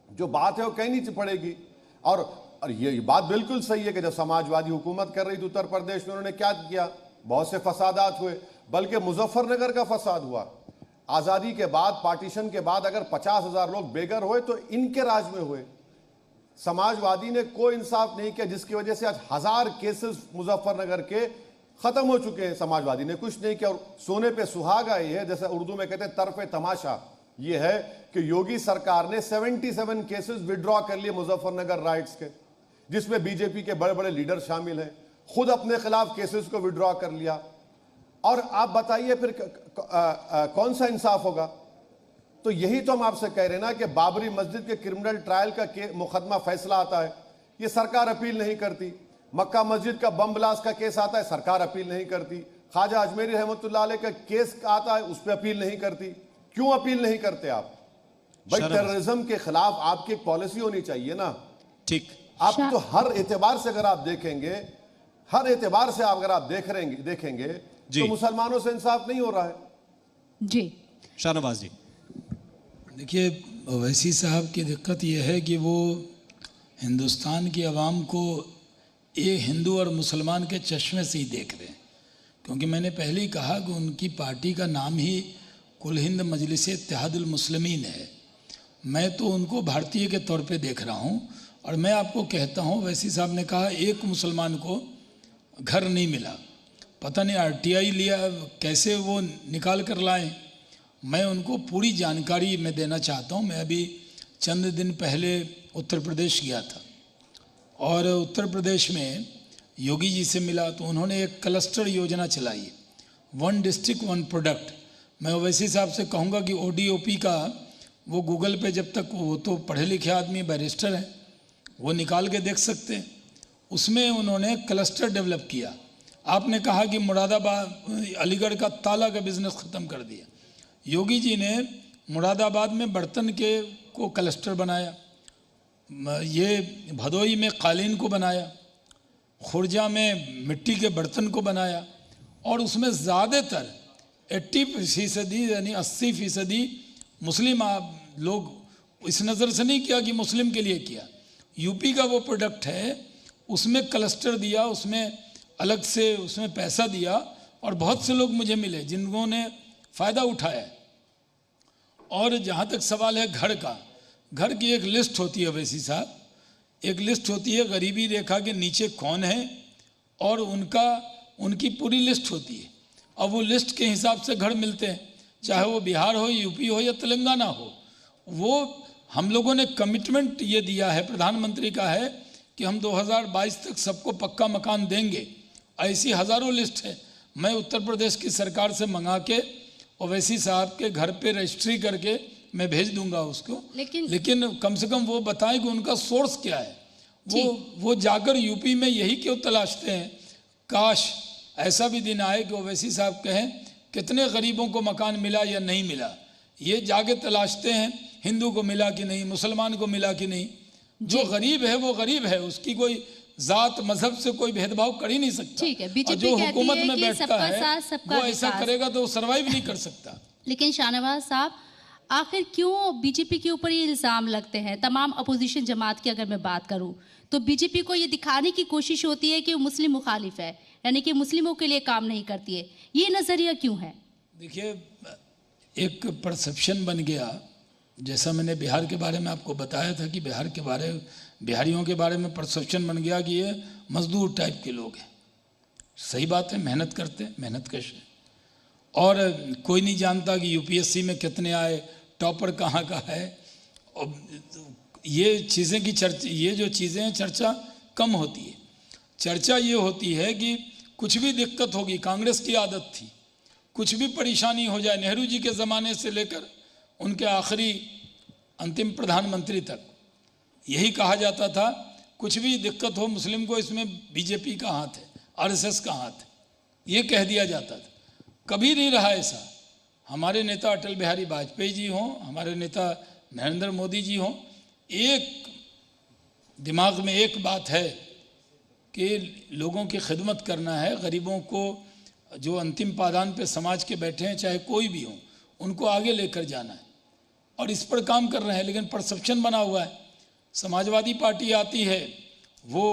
जो बात है वो कहनी पड़ेगी। और ये बात बिल्कुल सही है कि जब समाजवादी हुकूमत कर रही थी उत्तर प्रदेश में, उन्होंने क्या किया, बहुत से फसादात हुए, बल्कि मुजफ्फरनगर का फसाद हुआ। आज़ादी के बाद, पार्टीशन के बाद अगर 50,000 लोग बेघर हुए तो इनके राज में हुए। समाजवादी ने कोई इंसाफ नहीं किया, जिसकी वजह से आज 1000 केसेस मुजफ्फरनगर के खत्म हो चुके हैं। समाजवादी ने कुछ नहीं किया। और सोने पे सुहागा ये है, जैसे उर्दू में कहते हैं तरफे तमाशा, ये है कि योगी सरकार ने 77 केसेस विड्रॉ कर लिए मुजफ्फरनगर राइट्स के, जिसमें बीजेपी के बड़े बड़े लीडर शामिल हैं। खुद अपने खिलाफ केसेस को विड्रॉ कर लिया। और आप बताइए फिर कौन सा इंसाफ होगा? तो यही तो हम आपसे कह रहे हैं ना कि बाबरी मस्जिद के क्रिमिनल ट्रायल का मुकदमा फैसला आता है, ये सरकार अपील नहीं करती। मक्का मस्जिद का बम ब्लास्ट का केस आता है, सरकार अपील नहीं करती। ख्वाजा अजमेरी रहमतुल्लाह अलैह का केस आता है, उस पर अपील नहीं करती। क्यों अपील नहीं करते आप? भाई टेररिज्म के खिलाफ आपकी एक पॉलिसी होनी चाहिए ना। ठीक, आप तो हर एतबार से अगर आप देखेंगे, हर एतबार से अगर आप देखेंगे तो मुसलमानों से इंसाफ नहीं हो रहा है। जी शाहनवाज जी। देखिए, ओवैसी साहब की दिक्कत यह है कि वो हिंदुस्तान की आवाम को ये हिंदू और मुसलमान के चश्मे से ही देख रहे हैं। क्योंकि मैंने पहले ही कहा कि उनकी पार्टी का नाम ही कुल हिंद मजलिस इत्तेहादुल मुस्लिमीन है। मैं तो उनको भारतीय के तौर पे देख रहा हूँ। और मैं आपको कहता हूँ, ओवैसी साहब ने कहा एक मुसलमान को घर नहीं मिला, पता नहीं आरटीआई लिया, कैसे वो निकाल कर लाएं। मैं उनको पूरी जानकारी मैं देना चाहता हूँ। मैं अभी चंद दिन पहले उत्तर प्रदेश गया था और उत्तर प्रदेश में योगी जी से मिला तो उन्होंने एक क्लस्टर योजना चलाई है, 1 डिस्ट्रिक्ट 1 प्रोडक्ट। मैं ओवैसी साहब से कहूँगा कि ODOP का वो गूगल पे, जब तक वो तो पढ़े लिखे आदमी बैरिस्टर हैं, वो निकाल के देख सकते हैं। उसमें उन्होंने क्लस्टर डेवलप किया। आपने कहा कि मुरादाबाद, अलीगढ़ का ताला का बिजनेस ख़त्म कर दिया। योगी जी ने मुरादाबाद में बर्तन के को क्लस्टर बनाया, ये भदोई में कालीन को बनाया, खुर्जा में मिट्टी के बर्तन को बनाया। और उसमें ज़्यादातर 80% यानी 80% मुस्लिम लोग, इस नज़र से नहीं किया कि मुस्लिम के लिए किया। यूपी का वो प्रोडक्ट है, उसमें क्लस्टर दिया, उसमें अलग से उसमें पैसा दिया और बहुत से लोग मुझे मिले जिन्होंने फ़ायदा उठाया। और जहाँ तक सवाल है घर का, घर की एक लिस्ट होती है वैसी साहब, एक लिस्ट होती है गरीबी रेखा के नीचे कौन है और उनकी पूरी लिस्ट होती है। अब वो लिस्ट के हिसाब से घर मिलते हैं, चाहे वो बिहार हो, यूपी हो या तेलंगाना हो। वो हम लोगों ने कमिटमेंट ये दिया है, प्रधानमंत्री का है कि हम 2022 तक सबको पक्का मकान देंगे। ऐसी हज़ारों लिस्ट है। मैं उत्तर प्रदेश की सरकार से मंगा के ओवैसी साहब के घर पे रजिस्ट्री करके मैं भेज दूंगा उसको। लेकिन कम से कम वो बताएं कि उनका सोर्स क्या है। वो जाकर यूपी में यही क्यों तलाशते हैं? काश ऐसा भी दिन आए कि ओवैसी साहब कहें कितने गरीबों को मकान मिला या नहीं मिला। ये जाके तलाशते हैं हिंदू को मिला कि नहीं, मुसलमान को मिला कि नहीं। जो गरीब है वो गरीब है, उसकी कोई जात मजहब से कोई भेदभाव कर ही नहीं सकता। ठीक है, बीजेपी जो कहती हुकूमत है में कि बैठता सबका है साथ सबका वो ऐसा विकास। करेगा तो सरवाइव नहीं कर सकता। लेकिन शाहनवाज साहब, आखिर क्यों बीजेपी के ऊपर ये इल्ज़ाम लगते हैं? तमाम अपोजिशन जमात की अगर मैं बात करूं तो बीजेपी को ये दिखाने की कोशिश होती है कि वो मुस्लिम मुखालिफ है, यानी कि मुस्लिमों के लिए काम नहीं करती है। ये नज़रिया क्यों है? देखिए, एक परसेप्शन बन गया, जैसा मैंने बिहार के बारे में आपको बताया था कि बिहारियों के बारे में परसेप्शन बन गया कि ये मजदूर टाइप के लोग हैं। सही बात है, मेहनत करते हैं, मेहनतकश हैं। और कोई नहीं जानता कि यूपीएससी में कितने आए, टॉपर कहाँ का है। और ये चीज़ें की चर्चा, ये जो चीज़ें हैं चर्चा कम होती है। चर्चा ये होती है कि कुछ भी दिक्कत होगी, कांग्रेस की आदत थी, कुछ भी परेशानी हो जाए, नेहरू जी के ज़माने से लेकर उनके आखिरी अंतिम प्रधानमंत्री तक यही कहा जाता था, कुछ भी दिक्कत हो मुस्लिम को, इसमें बीजेपी का हाथ है, आरएसएस का हाथ है, ये कह दिया जाता था। कभी नहीं रहा ऐसा। हमारे नेता अटल बिहारी वाजपेयी जी हों, हमारे नेता नरेंद्र मोदी जी हों, एक दिमाग में एक बात है कि लोगों की खिदमत करना है, गरीबों को जो अंतिम पायदान पे समाज के बैठे हैं, चाहे कोई भी हो, उनको आगे लेकर जाना है और इस पर काम कर रहे हैं। लेकिन परसेप्शन बना हुआ है, समाजवादी पार्टी आती है वो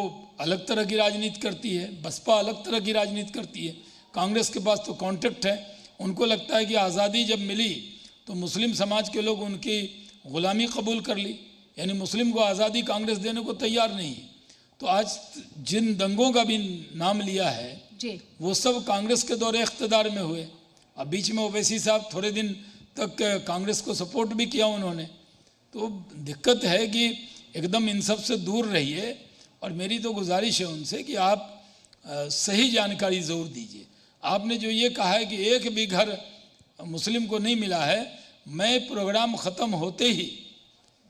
अलग तरह की राजनीति करती है, बसपा अलग तरह की राजनीति करती है, कांग्रेस के पास तो कॉन्ट्रैक्ट है। उनको लगता है कि आज़ादी जब मिली तो मुस्लिम समाज के लोग उनकी ग़ुलामी कबूल कर ली, यानी मुस्लिम को आज़ादी कांग्रेस देने को तैयार नहीं है। तो आज जिन दंगों का भी नाम लिया है जी, वो सब कांग्रेस के दौरे इख्तिदार में हुए। अब बीच में ओवैसी साहब थोड़े दिन तक कांग्रेस को सपोर्ट भी किया उन्होंने। तो दिक्कत है कि एकदम इन सब से दूर रहिए और मेरी तो गुजारिश है उनसे कि आप सही जानकारी ज़रूर दीजिए। आपने जो ये कहा है कि एक भी घर मुस्लिम को नहीं मिला है, मैं प्रोग्राम ख़त्म होते ही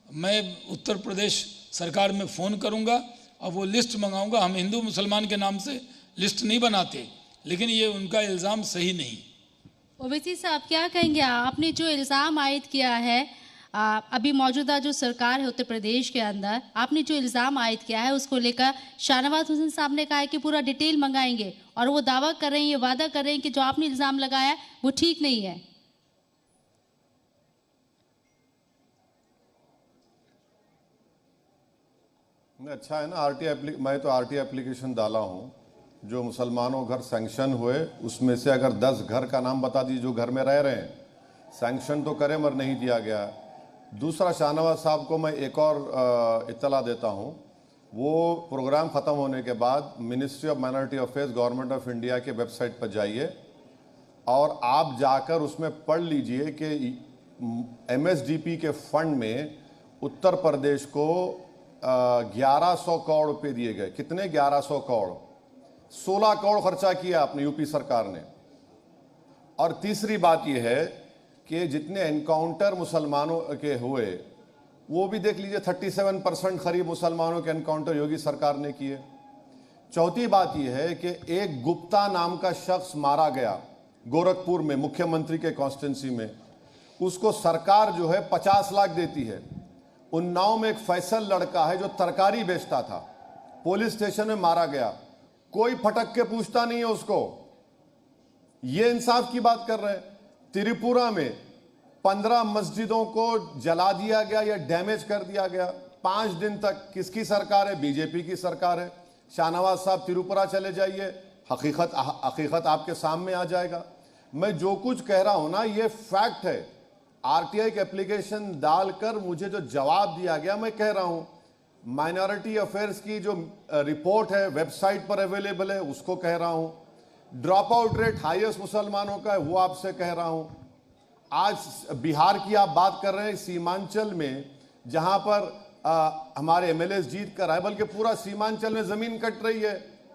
मैं उत्तर प्रदेश सरकार में फ़ोन करूंगा और वो लिस्ट मंगाऊंगा। हम हिंदू मुसलमान के नाम से लिस्ट नहीं बनाते, लेकिन ये उनका इल्ज़ाम सही नहीं। ओवैसी साहब क्या कहेंगे, आपने जो इल्ज़ाम आयद किया है अभी मौजूदा जो सरकार है उत्तर प्रदेश के अंदर, आपने जो इल्ज़ाम आयद किया है उसको लेकर शाहनवाज हुसैन साहब ने कहा है कि पूरा डिटेल मंगाएंगे और वो दावा कर रहे हैं, ये वादा कर रहे हैं कि जो आपने इल्ज़ाम लगाया है वो ठीक नहीं है। अच्छा है ना, मैं तो आरटीआई एप्लीकेशन डाला हूँ। जो मुसलमानों घर सैंक्शन हुए उसमें से अगर 10 घर का नाम बता दीजिए जो घर में रह रहे हैं, सैंक्शन तो करे मगर नहीं दिया गया। दूसरा, शाहनवाज साहब को मैं एक और इत्तला देता हूँ, वो प्रोग्राम ख़त्म होने के बाद ministry of minority affairs government of India के वेबसाइट पर जाइए और आप जाकर उसमें पढ़ लीजिए कि एमएसडीपी के फंड में उत्तर प्रदेश को 1100 करोड़ रुपए दिए गए। कितने? 1100 करोड़। 16 करोड़ खर्चा किया अपनी यूपी सरकार ने। और तीसरी बात यह है कि जितने एनकाउंटर मुसलमानों के हुए वो भी देख लीजिए, 37% करीब मुसलमानों के एनकाउंटर योगी सरकार ने किए। चौथी बात यह है कि एक गुप्ता नाम का शख्स मारा गया गोरखपुर में, मुख्यमंत्री के कॉन्स्टिट्यूंसी में, उसको सरकार जो है 50 लाख देती है। उन्नाव में एक फैसल लड़का है जो तरकारी बेचता था, पुलिस स्टेशन में मारा गया, कोई फटक के पूछता नहीं है उसको। ये इंसाफ की बात कर रहे हैं। त्रिपुरा में 15 मस्जिदों को जला दिया गया या डैमेज कर दिया गया 5 दिन तक। किसकी सरकार है? बीजेपी की सरकार है। शाहनवाज साहब त्रिपुरा चले जाइए, हकीकत आपके सामने आ जाएगा। मैं जो कुछ कह रहा हूं ना, ये फैक्ट है। आरटीआई की एप्लीकेशन डालकर मुझे जो जवाब दिया गया, मैं कह रहा हूं माइनॉरिटी अफेयर्स की जो रिपोर्ट है वेबसाइट पर अवेलेबल है, उसको कह रहा हूं। ड्रॉप आउट रेट हाईएस्ट मुसलमानों का है, वो आपसे कह रहा हूं। आज बिहार की आप बात कर रहे हैं, सीमांचल में जहां पर हमारे एमएलए जीत कर आए, बल्कि पूरा सीमांचल में जमीन कट रही है।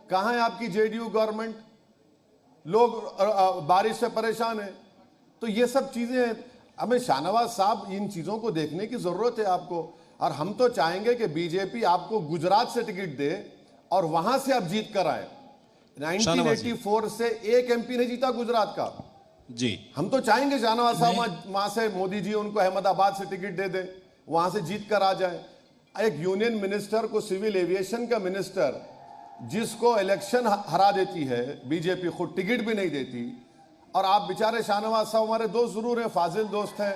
कहां है आपकी जेडीयू गवर्नमेंट? लोग बारिश से परेशान है। तो ये सब चीजें हमें, शाहनवाज साहब, इन चीजों को देखने की जरूरत है आपको। और हम तो चाहेंगे कि बीजेपी आपको गुजरात से टिकट दे और वहां से आप जीत कर आए। 1984 से एक एमपी नहीं जीता गुजरात का जी। हम तो चाहेंगे शाहनवाज साहब वहां से, मोदी जी उनको अहमदाबाद से टिकट दे दे, वहां से जीत कर आ जाए। एक यूनियन मिनिस्टर को, सिविल एविएशन का मिनिस्टर, जिसको इलेक्शन हरा देती है बीजेपी, खुद टिकट भी नहीं देती। और आप बेचारे शाहनवाज साहब हमारे दोस्त जरूर हैं, फाजिल दोस्त हैं,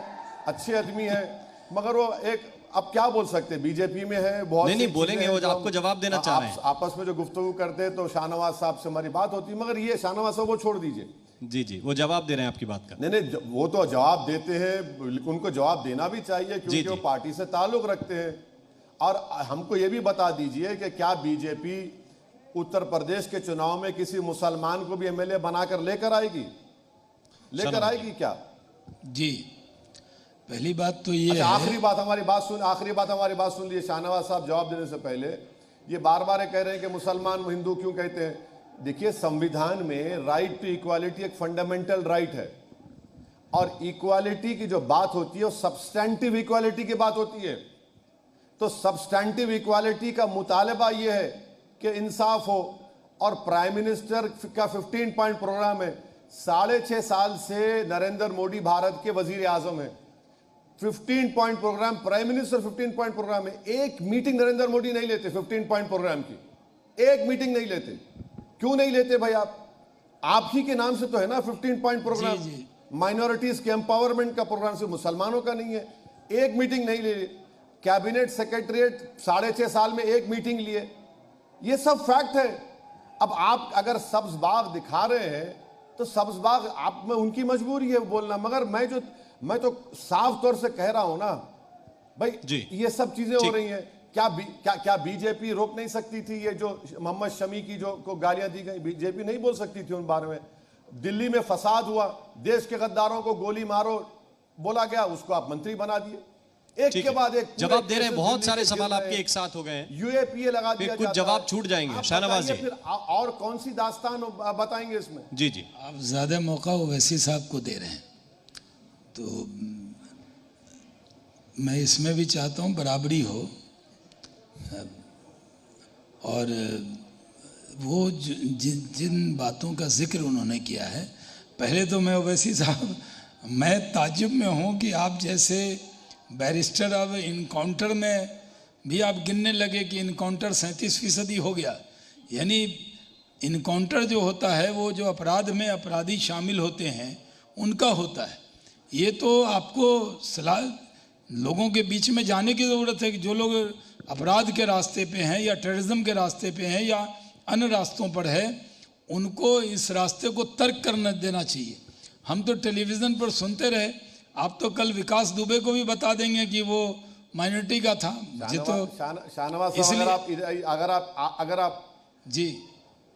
अच्छे आदमी हैं, मगर वो एक, अब क्या बोल सकते हैं, बीजेपी में है बहुत। नहीं बोलेंगे, वो आपको जवाब देना चाह रहे हैं। आपस में जो गुफ्तगू करते हैं तो शाहनवाज साहब से हमारी बात होती है, मगर ये शाहनवाज साहब वो छोड़ दीजिए। जी जी, वो जवाब दे रहे हैं आपकी बात का। नहीं, वो तो जवाब देते हैं, उनको जवाब देना भी चाहिए क्योंकि वो पार्टी से ताल्लुक रखते हैं। और हमको ये भी बता दीजिए कि क्या बीजेपी उत्तर प्रदेश के चुनाव में किसी मुसलमान को भी एमएलए बनाकर लेकर आएगी क्या? जी, पहली बात तो ये अच्छा, है। आखिरी बात हमारी बात सुन लीजिए। शाहनवाज साहब जवाब देने से पहले ये बार बार कह रहे हैं कि मुसलमान हिंदू क्यों कहते हैं। देखिए, संविधान में राइट टू इक्वालिटी एक फंडामेंटल राइट है और इक्वालिटी की जो बात होती है वो सब्सटेंटिव इक्वालिटी की बात होती है। तो सब्सटेंटिव इक्वालिटी का मुतालबा ये है कि इंसाफ हो। और प्राइम मिनिस्टर का 15 पॉइंट प्रोग्राम है। 6.5 साल से नरेंद्र मोदी भारत के वजीर आजम है। 15 point programme, prime minister 15 point programme है। एक मीटिंग नरेंद्र मोदी नहीं लेते 15 पॉइंट प्रोग्राम की, एक मीटिंग नहीं लेते। क्यों नहीं लेते भाई? आप ही के नाम से तो है ना 15 पॉइंट प्रोग्राम। माइनॉरिटीज के एम्पावरमेंट का प्रोग्राम, से मुसलमानों का नहीं है। एक मीटिंग नहीं ले। कैबिनेट सेक्रेटरीट 6.5 साल में एक मीटिंग लिए। ये सब फैक्ट है। अब आप अगर सब्ज बाग दिखा रहे हैं तो सब्ज बाग आप में उनकी मजबूरी है बोलना, मगर मैं तो साफ तौर से कह रहा हूं ना भाई, ये सब चीजें हो रही हैं। क्या बीजेपी रोक नहीं सकती थी? ये जो मोहम्मद शमी की जो को गालियां दी गई, बीजेपी नहीं बोल सकती थी उन बारे में? दिल्ली में फसाद हुआ, देश के गद्दारों को गोली मारो बोला गया, उसको आप मंत्री बना दिए। एक के बाद एक जवाब दे रहे हैं। बहुत सारे सवाल आपके एक साथ हो गए हैं। यूएपीए लगा दिया, कुछ जवाब छूट जाएंगे। शाहनवाज जी, फिर और कौन सी दास्तान बताएंगे इसमें? जी जी, आप ज्यादा मौका ओवैसी साहब को दे रहे हैं, तो मैं इसमें भी चाहता हूं बराबरी हो। और वो जिन बातों का जिक्र उन्होंने किया है, पहले तो मैं ओवैसी साहब, मैं ताज्जुब में हूं कि आप जैसे बैरिस्टर अब इनकाउंटर में भी आप गिनने लगे कि इनकाउंटर 37% हो गया। यानी इनकाउंटर जो होता है वो जो अपराध में अपराधी शामिल होते हैं उनका होता है। ये तो आपको सलाह लोगों के बीच में जाने की ज़रूरत है कि जो लोग अपराध के रास्ते पे हैं या टेररिज्म के रास्ते पे हैं या अन्य रास्तों पर है, उनको इस रास्ते को तर्क करने देना चाहिए। हम तो टेलीविज़न पर सुनते रहे, आप तो कल विकास दुबे को भी बता देंगे कि वो माइनॉरिटी का था। शाहनवाज साहब, अगर आप जी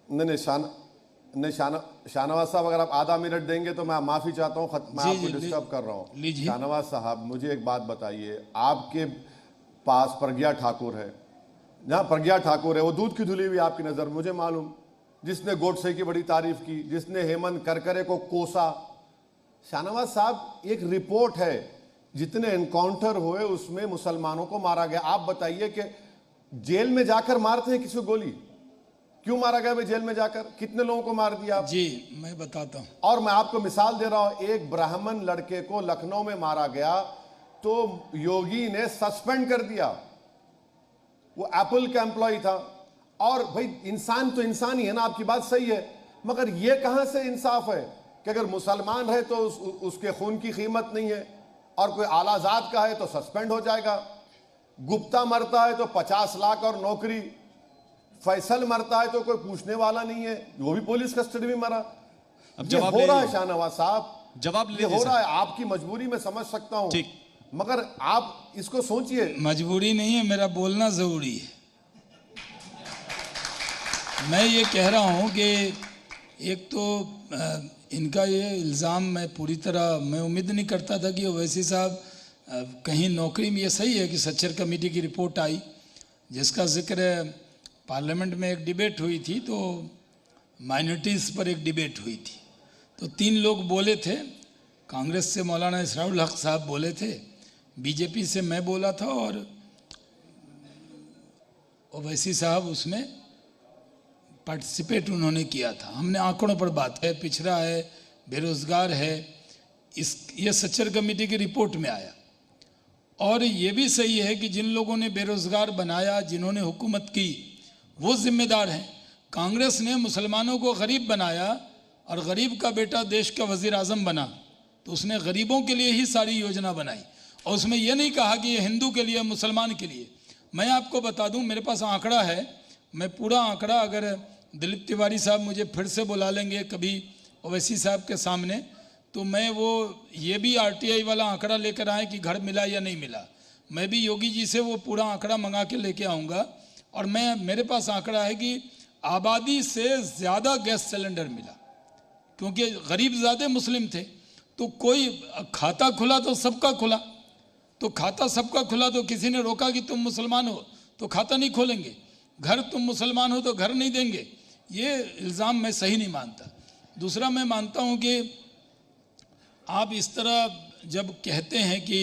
नहीं शाहनवाज साहब, अगर आप आधा मिनट देंगे तो मैं माफी चाहता हूँ, मैं आपको डिस्टर्ब कर रहा हूँ। शाहनवाज साहब, मुझे एक बात बताइए, आपके पास प्रज्ञा ठाकुर है, जहाँ प्रज्ञा ठाकुर है वो दूध की धुली हुई आपकी नज़र, मुझे मालूम, जिसने गोडसे की बड़ी तारीफ की, जिसने हेमंत करकरे को कोसा। शाहनवाज साहब, एक रिपोर्ट है, जितने एनकाउंटर हुए उसमें मुसलमानों को मारा गया। आप बताइए कि जेल में जाकर मारते हैं किसी को गोली? क्यों मारा गया भाई जेल में जाकर? कितने लोगों को मार दिया आप? जी मैं बताता हूं। और मैं आपको मिसाल दे रहा हूं, एक ब्राह्मण लड़के को लखनऊ में मारा गया तो योगी ने सस्पेंड कर दिया। वो एप्पल का एम्प्लॉय था। और भाई इंसान तो इंसान ही है ना, आपकी बात सही है, मगर ये कहां से इंसाफ है कि अगर मुसलमान है तो उसके खून की कीमत नहीं है, और कोई आला जात का है तो सस्पेंड हो जाएगा। गुप्ता मरता है तो 50 लाख और नौकरी, फैसल मरता है तो कोई पूछने वाला नहीं है, वो भी पुलिस कस्टडी में मरा। अब जवाब हो रहा है शाहनवाज साहब, जवाब ले हो रहा है। आपकी मजबूरी में समझ सकता हूं, ठीक, मगर आप इसको सोचिए। मजबूरी नहीं है, मेरा बोलना जरूरी है। मैं ये कह रहा हूं कि एक तो इनका ये इल्ज़ाम मैं पूरी तरह, मैं उम्मीद नहीं करता था कि ओवैसी साहब कहीं नौकरी में, ये सही है कि सच्चर कमेटी की रिपोर्ट आई जिसका जिक्र पार्लियामेंट में एक डिबेट हुई थी, तो माइनॉरिटीज़ पर एक डिबेट हुई थी, तो 3 लोग बोले थे। कांग्रेस से मौलाना इसराउल हक साहब बोले थे, बीजेपी से मैं बोला था, और ओवैसी साहब उसमें पार्टिसिपेट उन्होंने किया था। हमने आंकड़ों पर बात है, पिछड़ा है, बेरोजगार है, ये सच्चर कमेटी की रिपोर्ट में आया। और ये भी सही है कि जिन लोगों ने बेरोजगार बनाया, जिन्होंने हुकूमत की, वो जिम्मेदार हैं। कांग्रेस ने मुसलमानों को गरीब बनाया और गरीब का बेटा देश का वजीर आज़म बना, तो उसने गरीबों के लिए ही सारी योजना बनाई, और उसमें यह नहीं कहा कि ये हिंदू के लिए, मुसलमान के लिए। मैं आपको बता दूं, मेरे पास आंकड़ा है, मैं पूरा आंकड़ा, अगर दिलीप तिवारी साहब मुझे फिर से बुला लेंगे कभी ओवैसी साहब के सामने, तो मैं वो ये भी आरटीआई वाला आंकड़ा लेकर आए कि घर मिला या नहीं मिला। मैं भी योगी जी से वो पूरा आंकड़ा मंगा के लेके आऊँगा। और मेरे पास आंकड़ा है कि आबादी से ज़्यादा गैस सिलेंडर मिला, क्योंकि गरीब ज़्यादा मुस्लिम थे। तो कोई खाता खुला तो सबका खुला, तो खाता सबका खुला तो किसी ने रोका कि तुम मुसलमान हो तो खाता नहीं खोलेंगे, घर तुम मुसलमान हो तो घर नहीं देंगे। ये इल्ज़ाम मैं सही नहीं मानता। दूसरा, मैं मानता हूँ कि आप इस तरह जब कहते हैं कि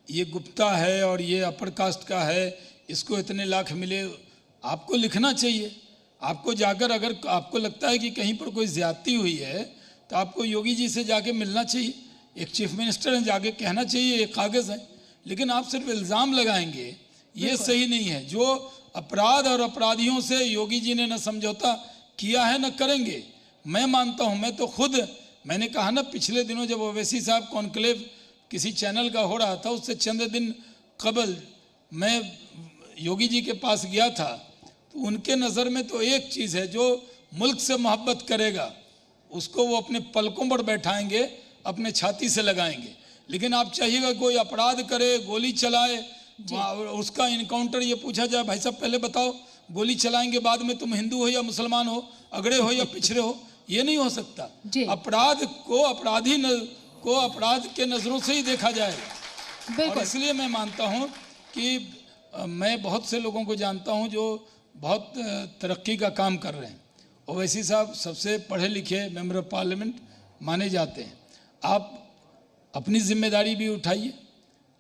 ये गुप्ता है और ये अपर कास्ट का है, इसको इतने लाख मिले, आपको लिखना चाहिए। आपको जाकर, अगर आपको लगता है कि कहीं पर कोई ज्यादती हुई है तो आपको योगी जी से जाके मिलना चाहिए। एक चीफ मिनिस्टर हैं, जाके कहना चाहिए ये कागज़ है। लेकिन आप सिर्फ इल्ज़ाम लगाएंगे, ये सही नहीं है। जो अपराध और अपराधियों से योगी जी ने न समझौता किया है न करेंगे। मैं मानता हूँ, मैं तो खुद, मैंने कहा ना पिछले दिनों जब ओवैसी साहब कॉन्क्लेव किसी चैनल का हो रहा था, उससे चंद दिन कबल मैं योगी जी के पास गया था, तो उनके नज़र में तो एक चीज़ है, जो मुल्क से मोहब्बत करेगा उसको वो अपने पलकों पर बैठाएंगे, अपने छाती से लगाएंगे। लेकिन आप चाहिएगा कोई अपराध करे, गोली चलाए, उसका इनकाउंटर, ये पूछा जाए भाई साहब पहले बताओ गोली चलाएंगे बाद में तुम हिंदू हो या मुसलमान हो, अगड़े हो या पिछड़े हो, ये नहीं हो सकता। अपराध को को अपराध के नज़रों से ही देखा जाएगा। और इसलिए मैं मानता हूँ कि मैं बहुत से लोगों को जानता हूँ जो बहुत तरक्की का काम कर रहे हैं। ओवैसी साहब सबसे पढ़े लिखे मेंबर ऑफ पार्लियामेंट माने जाते हैं। आप अपनी जिम्मेदारी भी उठाइए।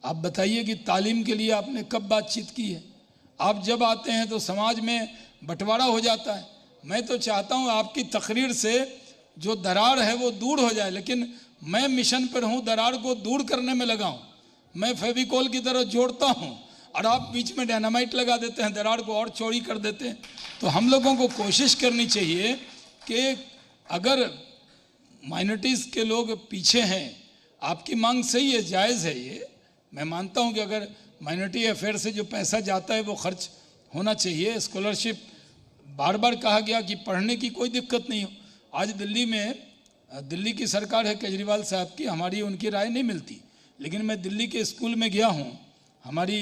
आप बताइए कि तालीम के लिए आपने कब बातचीत की है। आप जब आते हैं तो समाज में बंटवारा हो जाता है। मैं तो चाहता हूँ आपकी तकरीर से जो दरार है वो दूर हो जाए, लेकिन मैं मिशन पर हूँ, दरार को दूर करने में लगा हूँ। मैं फेविकोल की तरह जोड़ता हूँ और आप बीच में डायनामाइट लगा देते हैं, दरार को और चौड़ी कर देते हैं। तो हम लोगों को कोशिश करनी चाहिए कि अगर माइनॉरिटीज़ के लोग पीछे हैं, आपकी मांग सही है, जायज़ है, ये मैं मानता हूँ कि अगर माइनॉरिटी अफेयर से जो पैसा जाता है वो खर्च होना चाहिए। स्कॉलरशिप बार बार कहा गया कि पढ़ने की कोई दिक्कत नहीं हो। आज दिल्ली में, दिल्ली की सरकार है केजरीवाल साहब की, हमारी उनकी राय नहीं मिलती, लेकिन मैं दिल्ली के स्कूल में गया हूँ, हमारी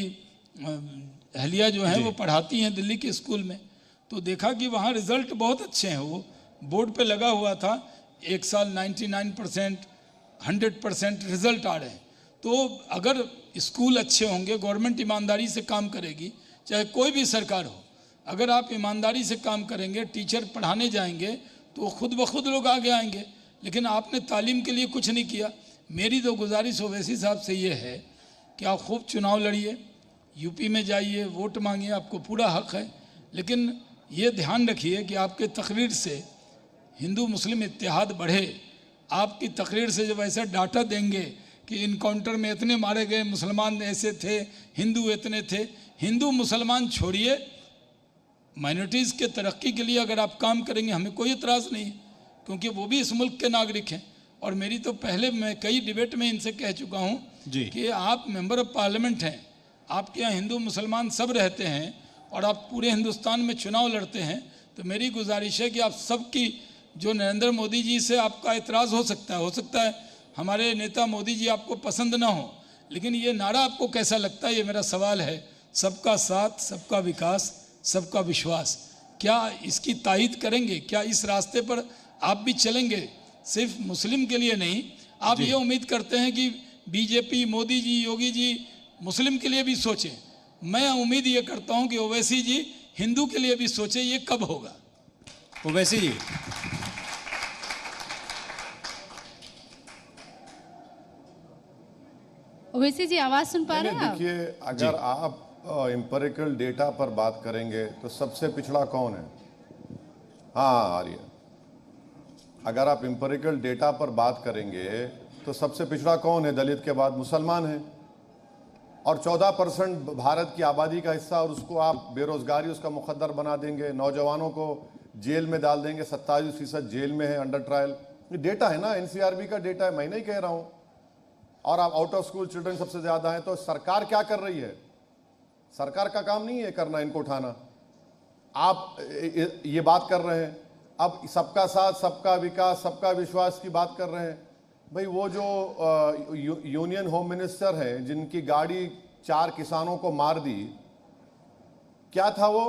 अहलिया जो हैं वो पढ़ाती हैं दिल्ली के स्कूल में, तो देखा कि वहाँ रिज़ल्ट बहुत अच्छे हैं। वो बोर्ड पे लगा हुआ था, एक साल 99%, 100% रिज़ल्ट आ रहे हैं। तो अगर स्कूल अच्छे होंगे, गवर्नमेंट ईमानदारी से काम करेगी, चाहे कोई भी सरकार हो, अगर आप ईमानदारी से काम करेंगे, टीचर पढ़ाने जाएंगे तो खुद ब खुद लोग आगे आएंगे। लेकिन आपने तालीम के लिए कुछ नहीं किया। मेरी तो गुजारिश ओवैसी साहब से ये है कि आप खूब चुनाव लड़िए, यूपी में जाइए, वोट मांगिए, आपको पूरा हक है। लेकिन ये ध्यान रखिए कि आपके तकरीर से हिंदू मुस्लिम इत्तेहाद बढ़े। आपकी तकरीर से जब ऐसा डाटा देंगे कि इनकाउंटर में इतने मारे गए, मुसलमान ऐसे थे, हिंदू इतने थे, हिंदू मुसलमान छोड़िए, माइनॉरिटीज़ के तरक्की के लिए अगर आप काम करेंगे हमें कोई एतराज़ नहीं है, क्योंकि वो भी इस मुल्क के नागरिक हैं। और मेरी तो पहले, मैं कई डिबेट में इनसे कह चुका हूँ कि आप मेंबर ऑफ पार्लियामेंट हैं, आपके यहाँ हिंदू मुसलमान सब रहते हैं और आप पूरे हिंदुस्तान में चुनाव लड़ते हैं, तो मेरी गुजारिश है कि आप सबकी, जो नरेंद्र मोदी जी से आपका एतराज़ हो सकता है हमारे नेता मोदी जी आपको पसंद ना हो, लेकिन ये नारा आपको कैसा लगता है, ये मेरा सवाल है। सबका साथ, सबका विकास, सबका विश्वास, क्या इसकी तायीद करेंगे? क्या इस रास्ते पर आप भी चलेंगे? सिर्फ मुस्लिम के लिए नहीं, आप ये उम्मीद करते हैं कि बीजेपी, मोदी जी, योगी जी मुस्लिम के लिए भी सोचें। मैं उम्मीद ये करता हूं कि ओवैसी जी हिंदू के लिए भी सोचें। ये कब होगा? ओवैसी जी, ओवैसी जी आवाज सुन पा रहे हैं आप? देखिए, अगर आप एम्पिरिकल डेटा पर बात करेंगे तो सबसे पिछड़ा कौन है? हाँ, आ रही है। अगर आप एम्पिरिकल डेटा पर बात करेंगे तो सबसे पिछड़ा कौन है? दलित के बाद मुसलमान है, और 14% भारत की आबादी का हिस्सा, और उसको आप बेरोजगारी उसका मुकद्दर बना देंगे, नौजवानों को जेल में डाल देंगे, 27% जेल में है अंडर ट्रायल। ये डेटा है ना, एनसीआरबी का डेटा है, मैं नहीं कह रहा हूं। और आप आउट ऑफ स्कूल चिल्ड्रन सबसे ज्यादा हैं, तो सरकार क्या कर रही है? सरकार का काम नहीं है करना, इनको उठाना। आप ये बात कर रहे हैं, अब सबका साथ, सबका विकास, सबका विश्वास की बात कर रहे हैं। भाई वो जो यूनियन होम मिनिस्टर हैं जिनकी गाड़ी 4 किसानों को मार दी, क्या था वो?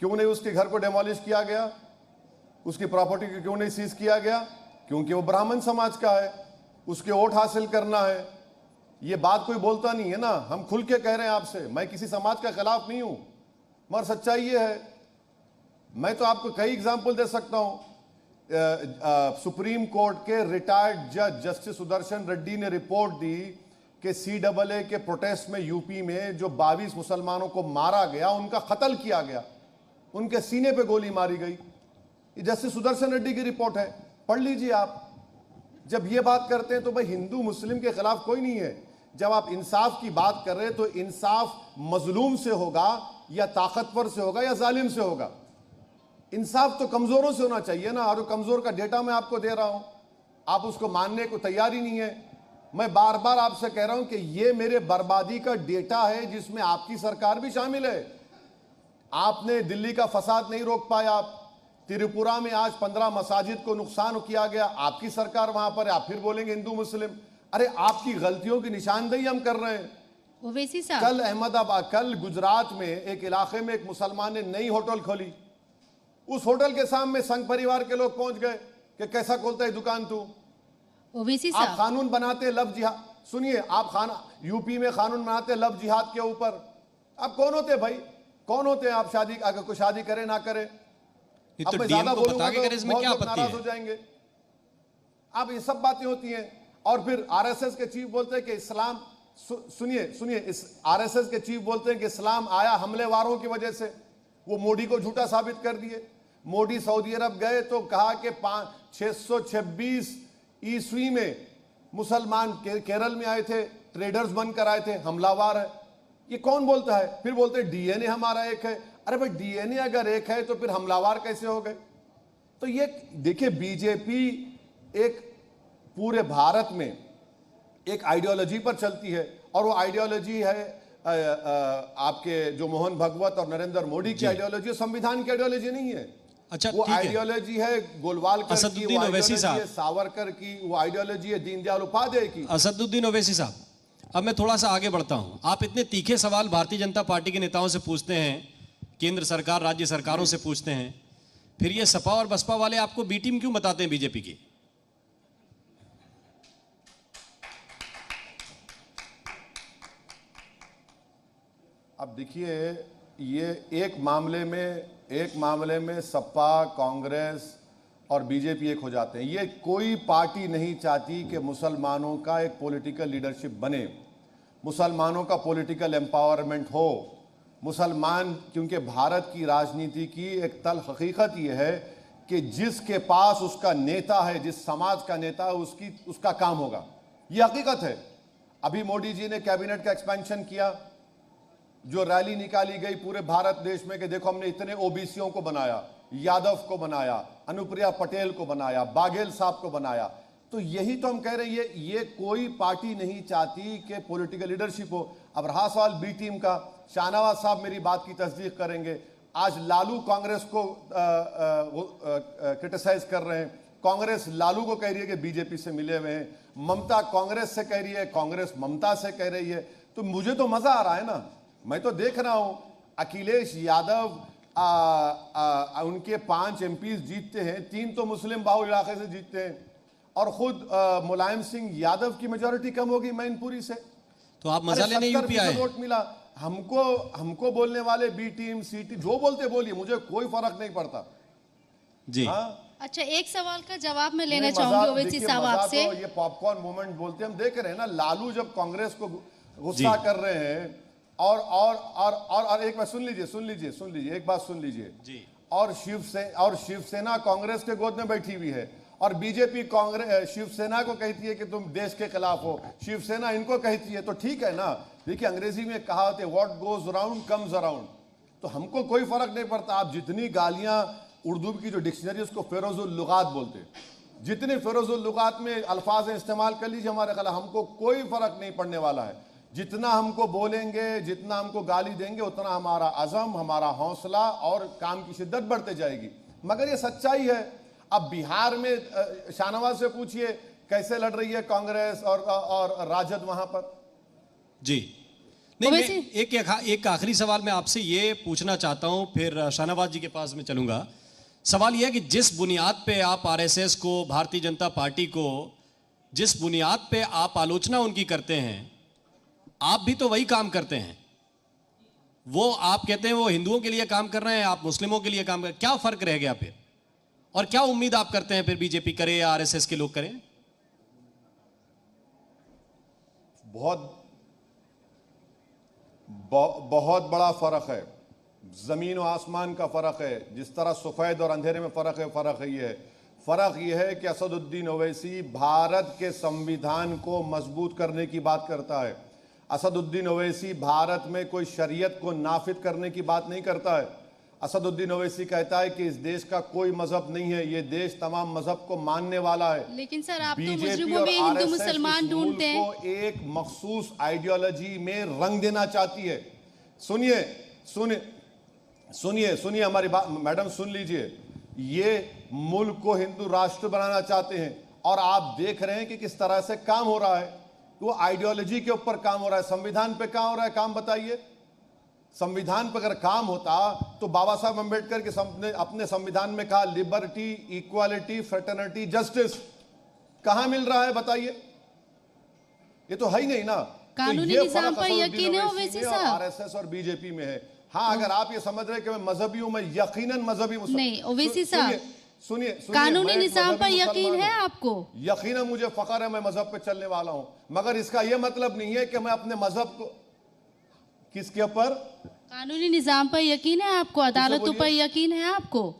क्यों नहीं उसके घर को डेमोलिश किया गया? उसकी प्रॉपर्टी को क्यों नहीं सीज किया गया? क्योंकि वो ब्राह्मण समाज का है, उसके वोट हासिल करना है। ये बात कोई बोलता नहीं है ना, हम खुल के कह रहे हैं आपसे। मैं किसी समाज के खिलाफ नहीं हूं, मगर सच्चाई ये है। मैं तो आपको कई एग्जाम्पल दे सकता हूं सुप्रीम कोर्ट के रिटायर्ड जज जस्टिस सुदर्शन रेड्डी ने रिपोर्ट दी कि CAA के प्रोटेस्ट में यूपी में जो 22 मुसलमानों को मारा गया, उनका कत्ल किया गया, उनके सीने पे गोली मारी गई। ये जस्टिस सुदर्शन रेड्डी की रिपोर्ट है, पढ़ लीजिए आप। जब ये बात करते हैं तो भाई हिंदू मुस्लिम के खिलाफ कोई नहीं है। जब आप इंसाफ की बात कर रहे हैं तो इंसाफ मजलूम से होगा या ताकतवर से होगा या जालिम से होगा। इंसाफ तो कमजोरों से होना चाहिए ना। और कमजोर का डेटा मैं आपको दे रहा हूं, आप उसको मानने को तैयार ही नहीं है। मैं बार बार आपसे कह रहा हूं कि ये मेरे बर्बादी का डेटा है जिसमें आपकी सरकार भी शामिल है। आपने दिल्ली का फसाद नहीं रोक पाया। त्रिपुरा में आज 15 मसाजिद को नुकसान किया गया, आपकी सरकार वहां पर है, आप फिर बोलेंगे हिंदू मुस्लिम। अरे आपकी गलतियों की निशानदेही हम कर रहे हैं। ओवैसी साहब, कल अहमदाबाद, कल गुजरात में एक इलाके में एक मुसलमान ने नई होटल खोली। उस होटल के सामने संघ परिवार के लोग पहुंच गए कि कैसा खोलता है दुकान तू। ओवैसी आप साहब, कानून बनाते लव जिहाद, सुनिए, आप यूपी में कानून बनाते लव जिहाद के ऊपर। आप कौन होते भाई, कौन होते हैं आप? शादी, अगर कोई शादी करे ना करे, ये अब तो मैं डीएम ज्यादा को बता बोलूंगा के तो करे, इसमें बहुत क्या लोग आपत्ति नाराज है? हो जाएंगे। अब ये सब बातें होती हैं। और फिर आरएसएस के चीफ बोलते हैं कि इस्लाम, सुनिए, इस आरएसएस के चीफ बोलते हैं कि इस्लाम आया हमलेवारों की वजह से। वो मोदी को झूठा साबित कर दिए। मोदी सऊदी अरब गए तो कहा कि 626 ईस्वी में मुसलमान केरल में आए थे, ट्रेडर्स बनकर आए थे, हमलावर है। ये कौन बोलता है? फिर बोलते हैं डीएनए हमारा एक है। अरे भाई डीएनए अगर एक है तो फिर हमलावर कैसे हो गए? तो ये देखिए, बीजेपी एक पूरे भारत में एक आइडियोलॉजी पर चलती है और वो आइडियोलॉजी है आपके जो मोहन भगवत और नरेंद्र मोदी की आइडियोलॉजी, संविधान की आइडियोलॉजी नहीं है। अच्छा, वो ठीक है। आइडियोलॉजी है गोलवालकर की, असदुद्दीन वो ओवैसी आइडियोलॉजी है साहब। सावरकर की, वो आइडियोलॉजी है दीनदयाल उपाध्याय की। असदुद्दीन ओवैसी साहब, अब मैं थोड़ा सा आगे बढ़ता हूं। आप इतने तीखे सवाल भारतीय जनता पार्टी के नेताओं से पूछते हैं, केंद्र सरकार, राज्य सरकारों से पूछते हैं, फिर ये सपा और बसपा वाले आपको बी टीम क्यों बताते हैं बीजेपी की? अब देखिए, ये एक मामले में सपा, कांग्रेस और बीजेपी एक हो जाते हैं। ये कोई पार्टी नहीं चाहती कि मुसलमानों का एक पॉलिटिकल लीडरशिप बने, मुसलमानों का पॉलिटिकल एम्पावरमेंट हो। मुसलमान, क्योंकि भारत की राजनीति की एक तल हकीकत ये है कि जिसके पास उसका नेता है, जिस समाज का नेता है, उसका काम होगा। ये हकीकत है। अभी मोदी जी ने कैबिनेट का एक्सपेंशन किया, जो रैली निकाली गई पूरे भारत देश में कि देखो हमने इतने ओबीसीओं को बनाया, यादव को बनाया, अनुप्रिया पटेल को बनाया, बाघेल साहब को बनाया। तो यही तो हम कह रहे हैं, ये कोई पार्टी नहीं चाहती कि पॉलिटिकल लीडरशिप हो। अब रहा सवाल बी टीम का, शाहनवाज साहब मेरी बात की तस्दीक करेंगे। आज लालू कांग्रेस को क्रिटिसाइज कर रहे हैं। कांग्रेस लालू को कह रही है कि बीजेपी से मिले हुए हैं, ममता कांग्रेस से कह रही है, कांग्रेस ममता से कह रही है। तो मुझे तो मजा आ रहा है ना, मैं तो देख रहा हूं अखिलेश यादव उनके 5 एमपीज जीतते हैं, 3 तो मुस्लिम बाहुल इलाके से जीतते हैं, और खुद मुलायम सिंह यादव की मेजोरिटी कम होगी मैनपुरी से। तो आप मजा लेने यूपी आए? वोट मिला हमको बोलने वाले बी टीम, सी टीम जो बोलते बोलिए, मुझे कोई फर्क नहीं पड़ता जी। हाँ, अच्छा, एक सवाल का जवाब मैं लेना नहीं, चाहूंगी मजाक- ओवैसी देखिए, साहब मजाक आपसे। तो ये पॉपकॉर्न मोमेंट बोलते हैं, हम देख रहे हैं ना। लालू जब कांग्रेस को गुस्सा कर रहे हैं और एक बात सुन लीजिए, एक बात सुन लीजिए जी। और शिवसेना कांग्रेस के गोद में बैठी हुई है, और बीजेपी कांग्रेस शिवसेना को कहती है कि तुम देश के खिलाफ हो, शिवसेना इनको कहती है। तो ठीक है ना। देखिए, अंग्रेजी में कहावत है, what goes around comes around. तो हमको कोई फर्क नहीं पड़ता। आप जितनी गालियां, उर्दू की जो डिक्शनरी उसको फेरोजुल लुगात बोलते हैं, जितने फेरोजुल लुगात में अल्फाज इस्तेमाल कर लीजिए हमारे खिलाफ, हमको कोई फर्क नहीं पड़ने वाला है। जितना हमको बोलेंगे, जितना हमको गाली देंगे, उतना हमारा अज़म, हमारा हौसला और काम की शिद्दत बढ़ते जाएगी। मगर ये सच्चाई है। अब बिहार में शाहनवाज से पूछिए कैसे लड़ रही है कांग्रेस और राजद वहां पर। जी नहीं, मैं एक आखिरी सवाल मैं आपसे ये पूछना चाहता हूं, फिर शाहनवाज जी के पास में चलूंगा। सवाल यह है कि जिस बुनियाद पे आप आरएसएस को, भारतीय जनता पार्टी को, जिस बुनियाद पे आप आलोचना उनकी करते हैं, आप भी तो वही काम करते हैं। वो आप कहते हैं वो हिंदुओं के लिए काम कर रहे हैं, आप मुस्लिमों के लिए काम कर, क्या फर्क रह गया फिर? और क्या उम्मीद आप करते हैं फिर बीजेपी करे या आरएसएस के लोग करें? बहुत बड़ा फर्क है, जमीन और आसमान का फर्क है। जिस तरह सफेद और अंधेरे में फर्क है ये है। फर्क यह है कि असदुद्दीन ओवैसी भारत के संविधान को मजबूत करने की बात करता है। असदुद्दीन ओवैसी भारत में कोई शरीयत को नाफिज करने की बात नहीं करता है। असदुद्दीन ओवैसी कहता है कि इस देश का कोई मजहब नहीं है, ये देश तमाम मजहब को मानने वाला है। लेकिन सर आप तो बीजेपी मुस्लिमों और में हिंदू आरएसएस मुसलमान इस मुल्क ढूंढते हैं। को एक मखसूस आइडियोलॉजी में रंग देना चाहती है। सुनिए सुनिए सुनिए सुनिए हमारी बात मैडम, सुन लीजिए। ये मुल्क को हिंदू राष्ट्र बनाना चाहते हैं और आप देख रहे हैं कि किस तरह से काम हो रहा है। वो आइडियोलॉजी के ऊपर काम हो रहा है, संविधान पे कहां हो रहा है काम? बताइए। संविधान पर अगर काम होता तो बाबा साहब अंबेडकर के अपने संविधान में कहा लिबर्टी, इक्वालिटी, फ्रेटर्निटी, जस्टिस। कहां मिल रहा है बताइए? ये तो है ही नहीं ना। कानूनी निजाम पर यकीन है ओवैसी साहब? आरएसएस और बीजेपी में है। हाँ, अगर आप ये समझ रहे हैं कि मैं मजहबी हूं, मैं यकीनन मजहबी नहीं ओवैसी साहब, सुनिए, कानूनी मैं निजाम पर मजहबी यकीन मुसलमान है हूं। आपको? यकीनन मुझे फख्र है, मैं मजहब पे चलने वाला हूं, मगर इसका यह मतलब नहीं है कि मैं अपने मजहब को किसके ऊपर। कानूनी निजाम पर यकीन है आपको? अदालतों पर यकीन है आपको?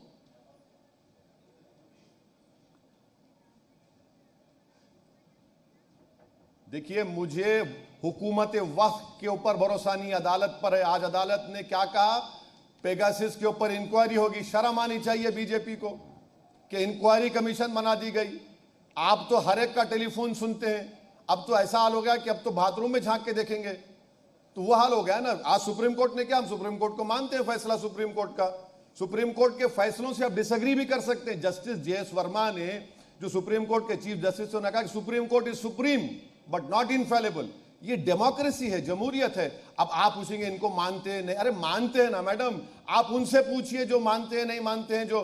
देखिए, मुझे हुकूमत वक्त के ऊपर भरोसा नहीं, अदालत पर है। आज अदालत ने क्या कहा? पेगासिस के ऊपर इंक्वायरी होगी। शर्म आनी चाहिए बीजेपी को कि इंक्वायरी कमीशन बना दी गई। आप तो हर एक का टेलीफोन सुनते हैं। अब तो ऐसा हाल हो गया कि अब तो बाथरूम में झांक के देखेंगे, तो वो हाल हो गया ना। आज सुप्रीम कोर्ट ने क्या, हम सुप्रीम कोर्ट को मानते हैं, फैसला सुप्रीम कोर्ट का। सुप्रीम कोर्ट के फैसलों से आप डिसएग्री भी कर सकते हैं। Justice JS. वर्मा ने, जो सुप्रीम कोर्ट के चीफ जस्टिस, ने कहा कि supreme court is supreme but not infallible. ये डेमोक्रेसी है, जमहूरियत है। अब आप पूछेंगे इनको मानते हैं नहीं, अरे मानते हैं ना मैडम। आप उनसे पूछिए जो मानते हैं नहीं मानते हैं, जो